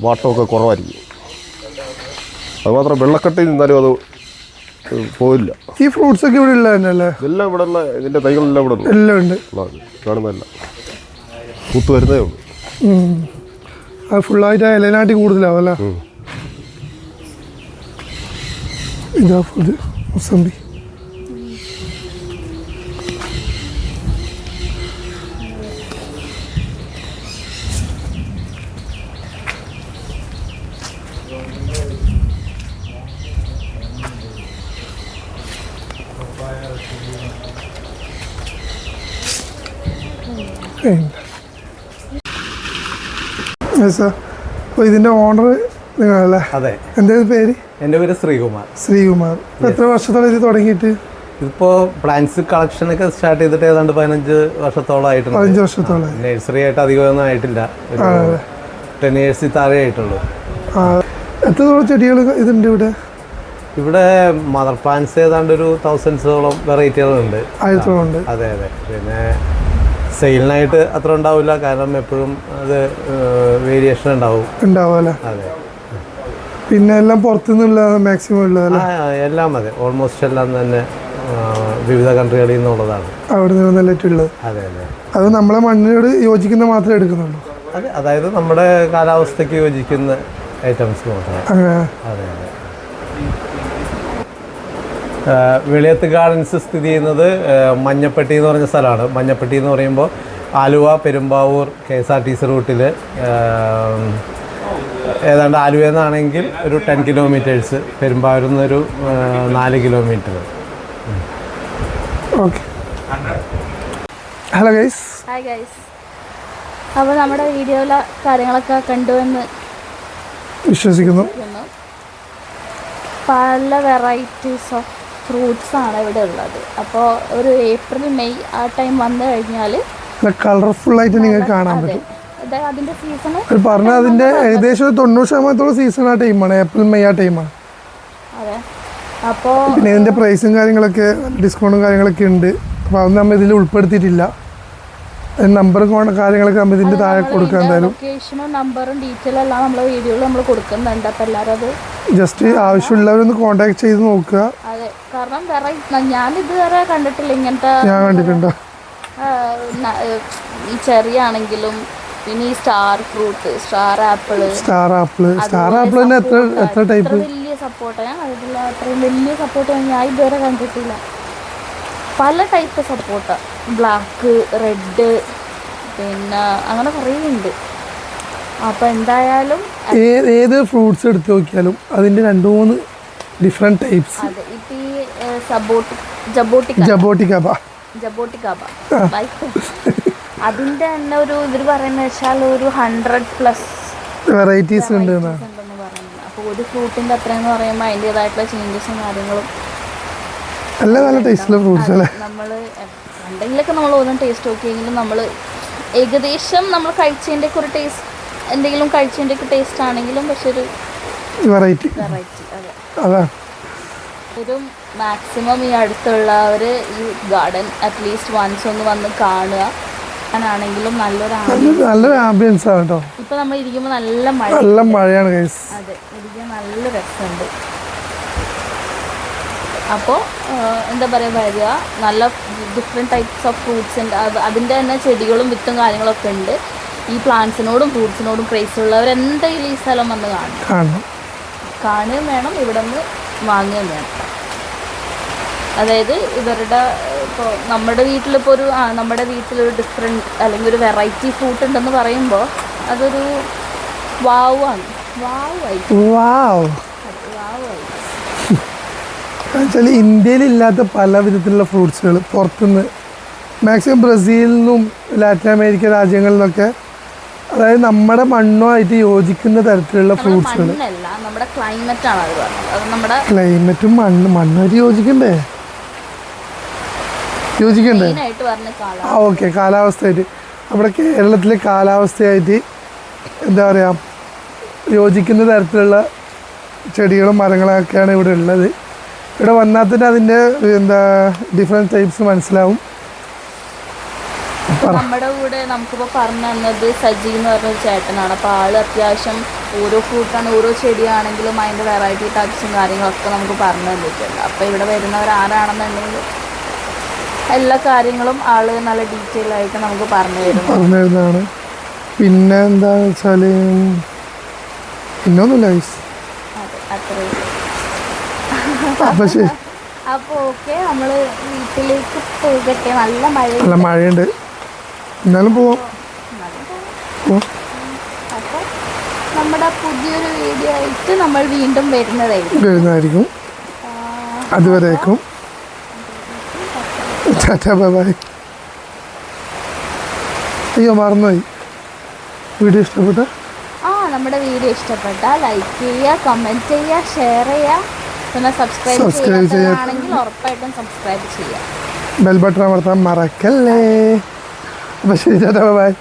വാട്ടമൊക്കെ കുറവായിരിക്കും. അതുമാത്രം വെള്ളക്കെട്ടിൽ നിന്നാലും അത് പോയില്ല. ഈ ഫ്രൂട്ട്സ് ഒക്കെ ഇവിടെ ഉള്ള തന്നെ അല്ലേ? ഇതെല്ലാം ഇവിടെ ഉള്ള ഇതിൻ്റെ തൈകളെല്ലാം ഇവിടെ ഉള്ളു. എല്ലാം ഉണ്ട്. കാണുന്നതല്ല പൂത്ത് വരുന്നതേ ഉള്ളൂ. അത് ഫുള്ളായിട്ട് ഇലനാട്ടി കൂടുതലാവും അല്ലേ? ഇതാ ഫുഡ് മുസമ്പി. അപ്പോൾ ഇതിൻ്റെ ഓണർ നിങ്ങളല്ലേ? അതെ. എന്തായാലും പേര്? എൻ്റെ പേര് ശ്രീകുമാർ. ശ്രീകുമാർ. എത്ര വർഷത്തോളം ഇത് തുടങ്ങിയിട്ട്? ഇതിപ്പോൾ പ്ലാന്റ്സ് കളക്ഷനൊക്കെ സ്റ്റാർട്ട് ചെയ്തിട്ട് ഏതാണ്ട് 15 വർഷത്തോളം ആയിട്ടുണ്ട്. 15 വർഷത്തോളം. നഴ്സറി ആയിട്ട് അധികമൊന്നും ആയിട്ടില്ല. 10 years താഴെ ആയിട്ടുള്ളൂ. എത്രത്തോളം ചെടികൾ ഇതുണ്ട് ഇവിടെ? ഇവിടെ മദർ പ്ലാന്റ്സ് ഏതാണ്ട് ഒരു 1000 വെറൈറ്റികളുണ്ട്. 1000 ഉണ്ട്. അതെ അതെ. പിന്നെ സെയിലിനായിട്ട് അത്ര ഉണ്ടാവില്ല, കാരണം എപ്പോഴും അത് വേരിയേഷൻ ഉണ്ടാവും. അല്ലേ? അതെ. പിന്നെ എല്ലാം പുറത്തുനിന്നുള്ള മാക്സിമം ഉള്ളതല്ലേ? എല്ലാം അതെ, ഓൾമോസ്റ്റ് എല്ലാം തന്നെ വിവിധ കൺട്രികളിൽ നിന്നുള്ളതാണ്. അവിടെ നിന്ന് നല്ലിട്ടുള്ളത്. അതെ അതെ. അത് നമ്മളെ മണ്ണിനോട് യോജിക്കുന്ന മാത്രമേ എടുക്കുന്നുള്ളൂ. അതെ, അതായത് നമ്മുടെ കാലാവസ്ഥയ്ക്ക് യോജിക്കുന്ന ഐറ്റംസ് മാത്രമേ. അതെ അതെ. വെളിയത്ത് ഗാർഡൻസ് സ്ഥിതി ചെയ്യുന്നത് മഞ്ഞപ്പെട്ടി എന്ന് പറഞ്ഞ സ്ഥലമാണ്. മഞ്ഞപ്പെട്ടി എന്ന് പറയുമ്പോൾ ആലുവ പെരുമ്പാവൂർ KSRTC റൂട്ടിൽ ഏതാണ്ട് ആലുവയിൽ നിന്നാണെങ്കിൽ ഒരു 10 kilometers, പെരുമ്പാവൂരിൽ നിന്നൊരു 4 kilometer. Okay. Hello guys. Hi guys. അപ്പോൾ നമ്മുടെ വീഡിയോയിലെ കാര്യങ്ങളൊക്കെ കണ്ടുവെന്ന് വിശ്വസിക്കുന്നു. പല വെറൈറ്റീസ് ഓഫ് ഫ്രൂട്ട്സ് ആണ് ഇവിടെ ഉള്ളത്. അപ്പോൾ ഒരു April May ആ ടൈം വന്നു കഴിഞ്ഞാൽ കളർഫുൾ ആയിട്ട് നിങ്ങൾക്ക് കാണാൻ പറ്റും. അതിന്റെ സീസൺ പറഞ്ഞ അതിന്റെ ഏകദേശം 90% സീസൺ ആ ടൈമാണ്. April May ആ ടൈമാണ്. അതെ. അപ്പോൾ പിന്നെ ഇതിന്റെ പ്രൈസും കാര്യങ്ങളൊക്കെ ഡിസ്കൗണ്ടും കാര്യങ്ങളൊക്കെ ഉണ്ട്. അപ്പോൾ അത് നമ്മൾ ഇതിൽ ഉൾപ്പെടുത്തിയിട്ടില്ല. നമ്പറും കാര്യങ്ങളൊക്കെ നമ്മൾ ഇതിന്റെ താഴെ കൊടുക്കുക. എന്തായാലും ലൊക്കേഷനും നമ്പറും ഡീറ്റെയിൽ എല്ലാം നമ്മളെ വീഡിയോയിൽ നമ്മൾ കൊടുക്കുന്നുണ്ട്. അപ്പോൾ എല്ലാവരും അത് ജസ്റ്റ് ആവശ്യമുള്ളവരൊന്ന് കോൺടാക്ട് ചെയ്ത് നോക്കുക. അതെ, കാരണം ഞാൻ ഇതുവരെ കണ്ടിട്ടില്ല ഇങ്ങനത്തെ. ഞാൻ കണ്ടിട്ടുണ്ടോ? ഈ ചെറിയ ആണെങ്കിലും പിന്നെ ഈ സ്റ്റാർ ഫ്രൂട്ട്, സ്റ്റാർ ആപ്പിൾ തന്നെ എത്ര ടൈപ്പ്? വലിയ സപ്പോർട്ട് ഞാൻ കണ്ടിട്ടില്ല. അത്രയും വലിയ സപ്പോർട്ട് ഞാൻ ഇതുവരെ കണ്ടിട്ടില്ല. പല ടൈപ്പ് സപ്പോർട്ട്, ബ്ലാക്ക്, റെഡ്, പിന്നെ അങ്ങനെ കുറേ ഉണ്ട്. അപ്പോൾ എന്തായാലും ഏത് ഫ്രൂട്ട്സ് എടുത്ത് നോക്കിയാലും അതിൻ്റെ 2-3 ഡിഫറെൻറ്റ് ടൈപ്സ്. അതെ. ഇപ്പം ഈ ജബോട്ടിക്കാബ അതിൻ്റെ തന്നെ ഒരു ഇവർ പറയുന്നത് വെച്ചാൽ ഒരു 100+ വെറൈറ്റീസ് ഉണ്ട് എന്നാണ് പറയുന്നത്. അപ്പോൾ ഒരു ഫ്രൂട്ടിൻ്റെ അത്രയെന്ന് പറയുമ്പോൾ അതിൻ്റേതായിട്ടുള്ള ചേഞ്ചസും കാര്യങ്ങളും നല്ല ടേസ്റ്റുള്ള ഫ്രൂട്ട്സ് അല്ലേ? നമ്മൾ എന്തെങ്കിലുമൊക്കെ നമ്മൾ ഒന്നും ടേസ്റ്റ് നോക്കിയെങ്കിലും നമ്മൾ ഏകദേശം നമ്മൾ കഴിച്ചതിൻ്റെയൊക്കെ ഒരു ടേസ്റ്റ്, എന്തെങ്കിലും കഴിച്ചതിൻ്റെയൊക്കെ ടേസ്റ്റ് ആണെങ്കിലും പക്ഷെ ഒരു വെറൈറ്റി. അതെ. ഒരു മാക്സിമം ഈ അടുത്തുള്ളവർ ഈ ഗാർഡൻ അറ്റ്ലീസ്റ്റ് വൺസ് ഒന്ന് വന്ന് കാണുക. ആണെങ്കിലും നല്ലൊരു ആംബിയൻസ് ആണ് കേട്ടോ. ഇപ്പൊ നമ്മൾ ഇരിക്കുമ്പോൾ നല്ല മഴയാണ് ഗൈസ്. അതെ, ഇരിക്കാൻ നല്ല രസമുണ്ട്. അപ്പോൾ എന്താ പറയുക, വരിക, നല്ല ഡിഫറെൻറ്റ് ടൈപ്സ് ഓഫ് ഫ്രൂട്ട്സ് ഉണ്ട്. അതിൻ്റെ തന്നെ ചെടികളും വിത്തും കാര്യങ്ങളൊക്കെ ഉണ്ട്. ഈ പ്ലാന്റ്സിനോടും ഫ്രൂട്ട്സിനോടും ക്രേസ് ഉള്ളവർ എന്തെങ്കിലും ഈ സ്ഥലം വന്ന് കാണുകയും വേണം, ഇവിടെ നിന്ന് വാങ്ങുകയും വേണം. അതായത് ഇവരുടെ ഇപ്പോൾ നമ്മുടെ വീട്ടിലിപ്പോൾ നമ്മുടെ വീട്ടിലൊരു ഡിഫറെൻറ്റ് അല്ലെങ്കിൽ ഒരു വെറൈറ്റി ഫ്രൂട്ട് ഉണ്ടെന്ന് പറയുമ്പോൾ അതൊരു വാവാണ്. എന്നുവെച്ചാൽ ഇന്ത്യയിലില്ലാത്ത പല വിധത്തിലുള്ള ഫ്രൂട്ട്സുകൾ പുറത്തുനിന്ന് മാക്സിമം ബ്രസീലിൽ നിന്നും ലാറ്റിൻ അമേരിക്ക രാജ്യങ്ങളിൽ നിന്നൊക്കെ, അതായത് നമ്മുടെ മണ്ണുമായിട്ട് യോജിക്കുന്ന തരത്തിലുള്ള ഫ്രൂട്ട്സുകൾ. ക്ലൈമറ്റും മണ്ണുമായിട്ട് യോജിക്കണ്ടേ? ഓക്കെ, കാലാവസ്ഥയായിട്ട്. നമ്മുടെ കേരളത്തിലെ കാലാവസ്ഥയായിട്ട് എന്താ പറയുക യോജിക്കുന്ന തരത്തിലുള്ള ചെടികളും മരങ്ങളൊക്കെയാണ് ഇവിടെ ഉള്ളത്. ഇവിടെ വന്നാൽ തന്നെ അതിൻ്റെ എന്താ ഡിഫറെൻറ്റ് ടൈപ്സ് മനസ്സിലാവും. നമ്മുടെ കൂടെ നമുക്കിപ്പോൾ പറഞ്ഞു തന്നത് സജി എന്ന് പറഞ്ഞൊരു ചേട്ടനാണ്. അപ്പോൾ ആള് അത്യാവശ്യം ഓരോ ഫ്രൂട്ടാണ് ഓരോ ചെടിയാണെങ്കിലും അതിൻ്റെ വെറൈറ്റി ടൈപ്സും കാര്യങ്ങളൊക്കെ നമുക്ക് പറഞ്ഞു തന്നിട്ടുണ്ട്. അപ്പോൾ ഇവിടെ വരുന്നവർ ആരാണെന്നുണ്ടെങ്കിൽ എല്ലാ കാര്യങ്ങളും ആള് നല്ല ഡീറ്റെയിൽ ആയിട്ട് നമുക്ക് പറഞ്ഞു തരുന്നതാണ്. പിന്നെ എന്താണെന്ന് വെച്ചാൽ പിന്നൊന്നുമില്ല. അപ്പോൾ ശരി. അപ്പോൾ ഓക്കെ, നമ്മൾ വീട്ടിലേക്ക് പോകട്ടെ. നല്ല മഴയുണ്ട്, എന്നാലും പോവാം. അപ്പോൾ നമ്മുടെ പുതിയൊരു വീഡിയോ ആയിട്ട് നമ്മൾ വീണ്ടും വരുന്നതായിരിക്കും. അതുവരേക്കും ടാറ്റാ ബൈ ബൈ. അയ്യോ മറന്നുപോയി. വീഡിയോ ഇഷ്ടപ്പെട്ട നമ്മുടെ വീഡിയോ ഇഷ്ടപ്പെട്ടാൽ ലൈക്ക് ചെയ്യുക, കമൻറ്റ് ചെയ്യുക, ഷെയർ ചെയ്യുക, പിന്നെ സബ്സ്ക്രൈബ് ചെയ്യുകയാണെങ്കിൽ ഉറപ്പായിട്ടും സബ്സ്ക്രൈബ് ചെയ്യുക. ബെൽ ബട്ടൺ അമർത്താൻ മറക്കല്ലേ. അപ്പോൾ ശരി, ടാറ്റാ ബൈ ബൈ.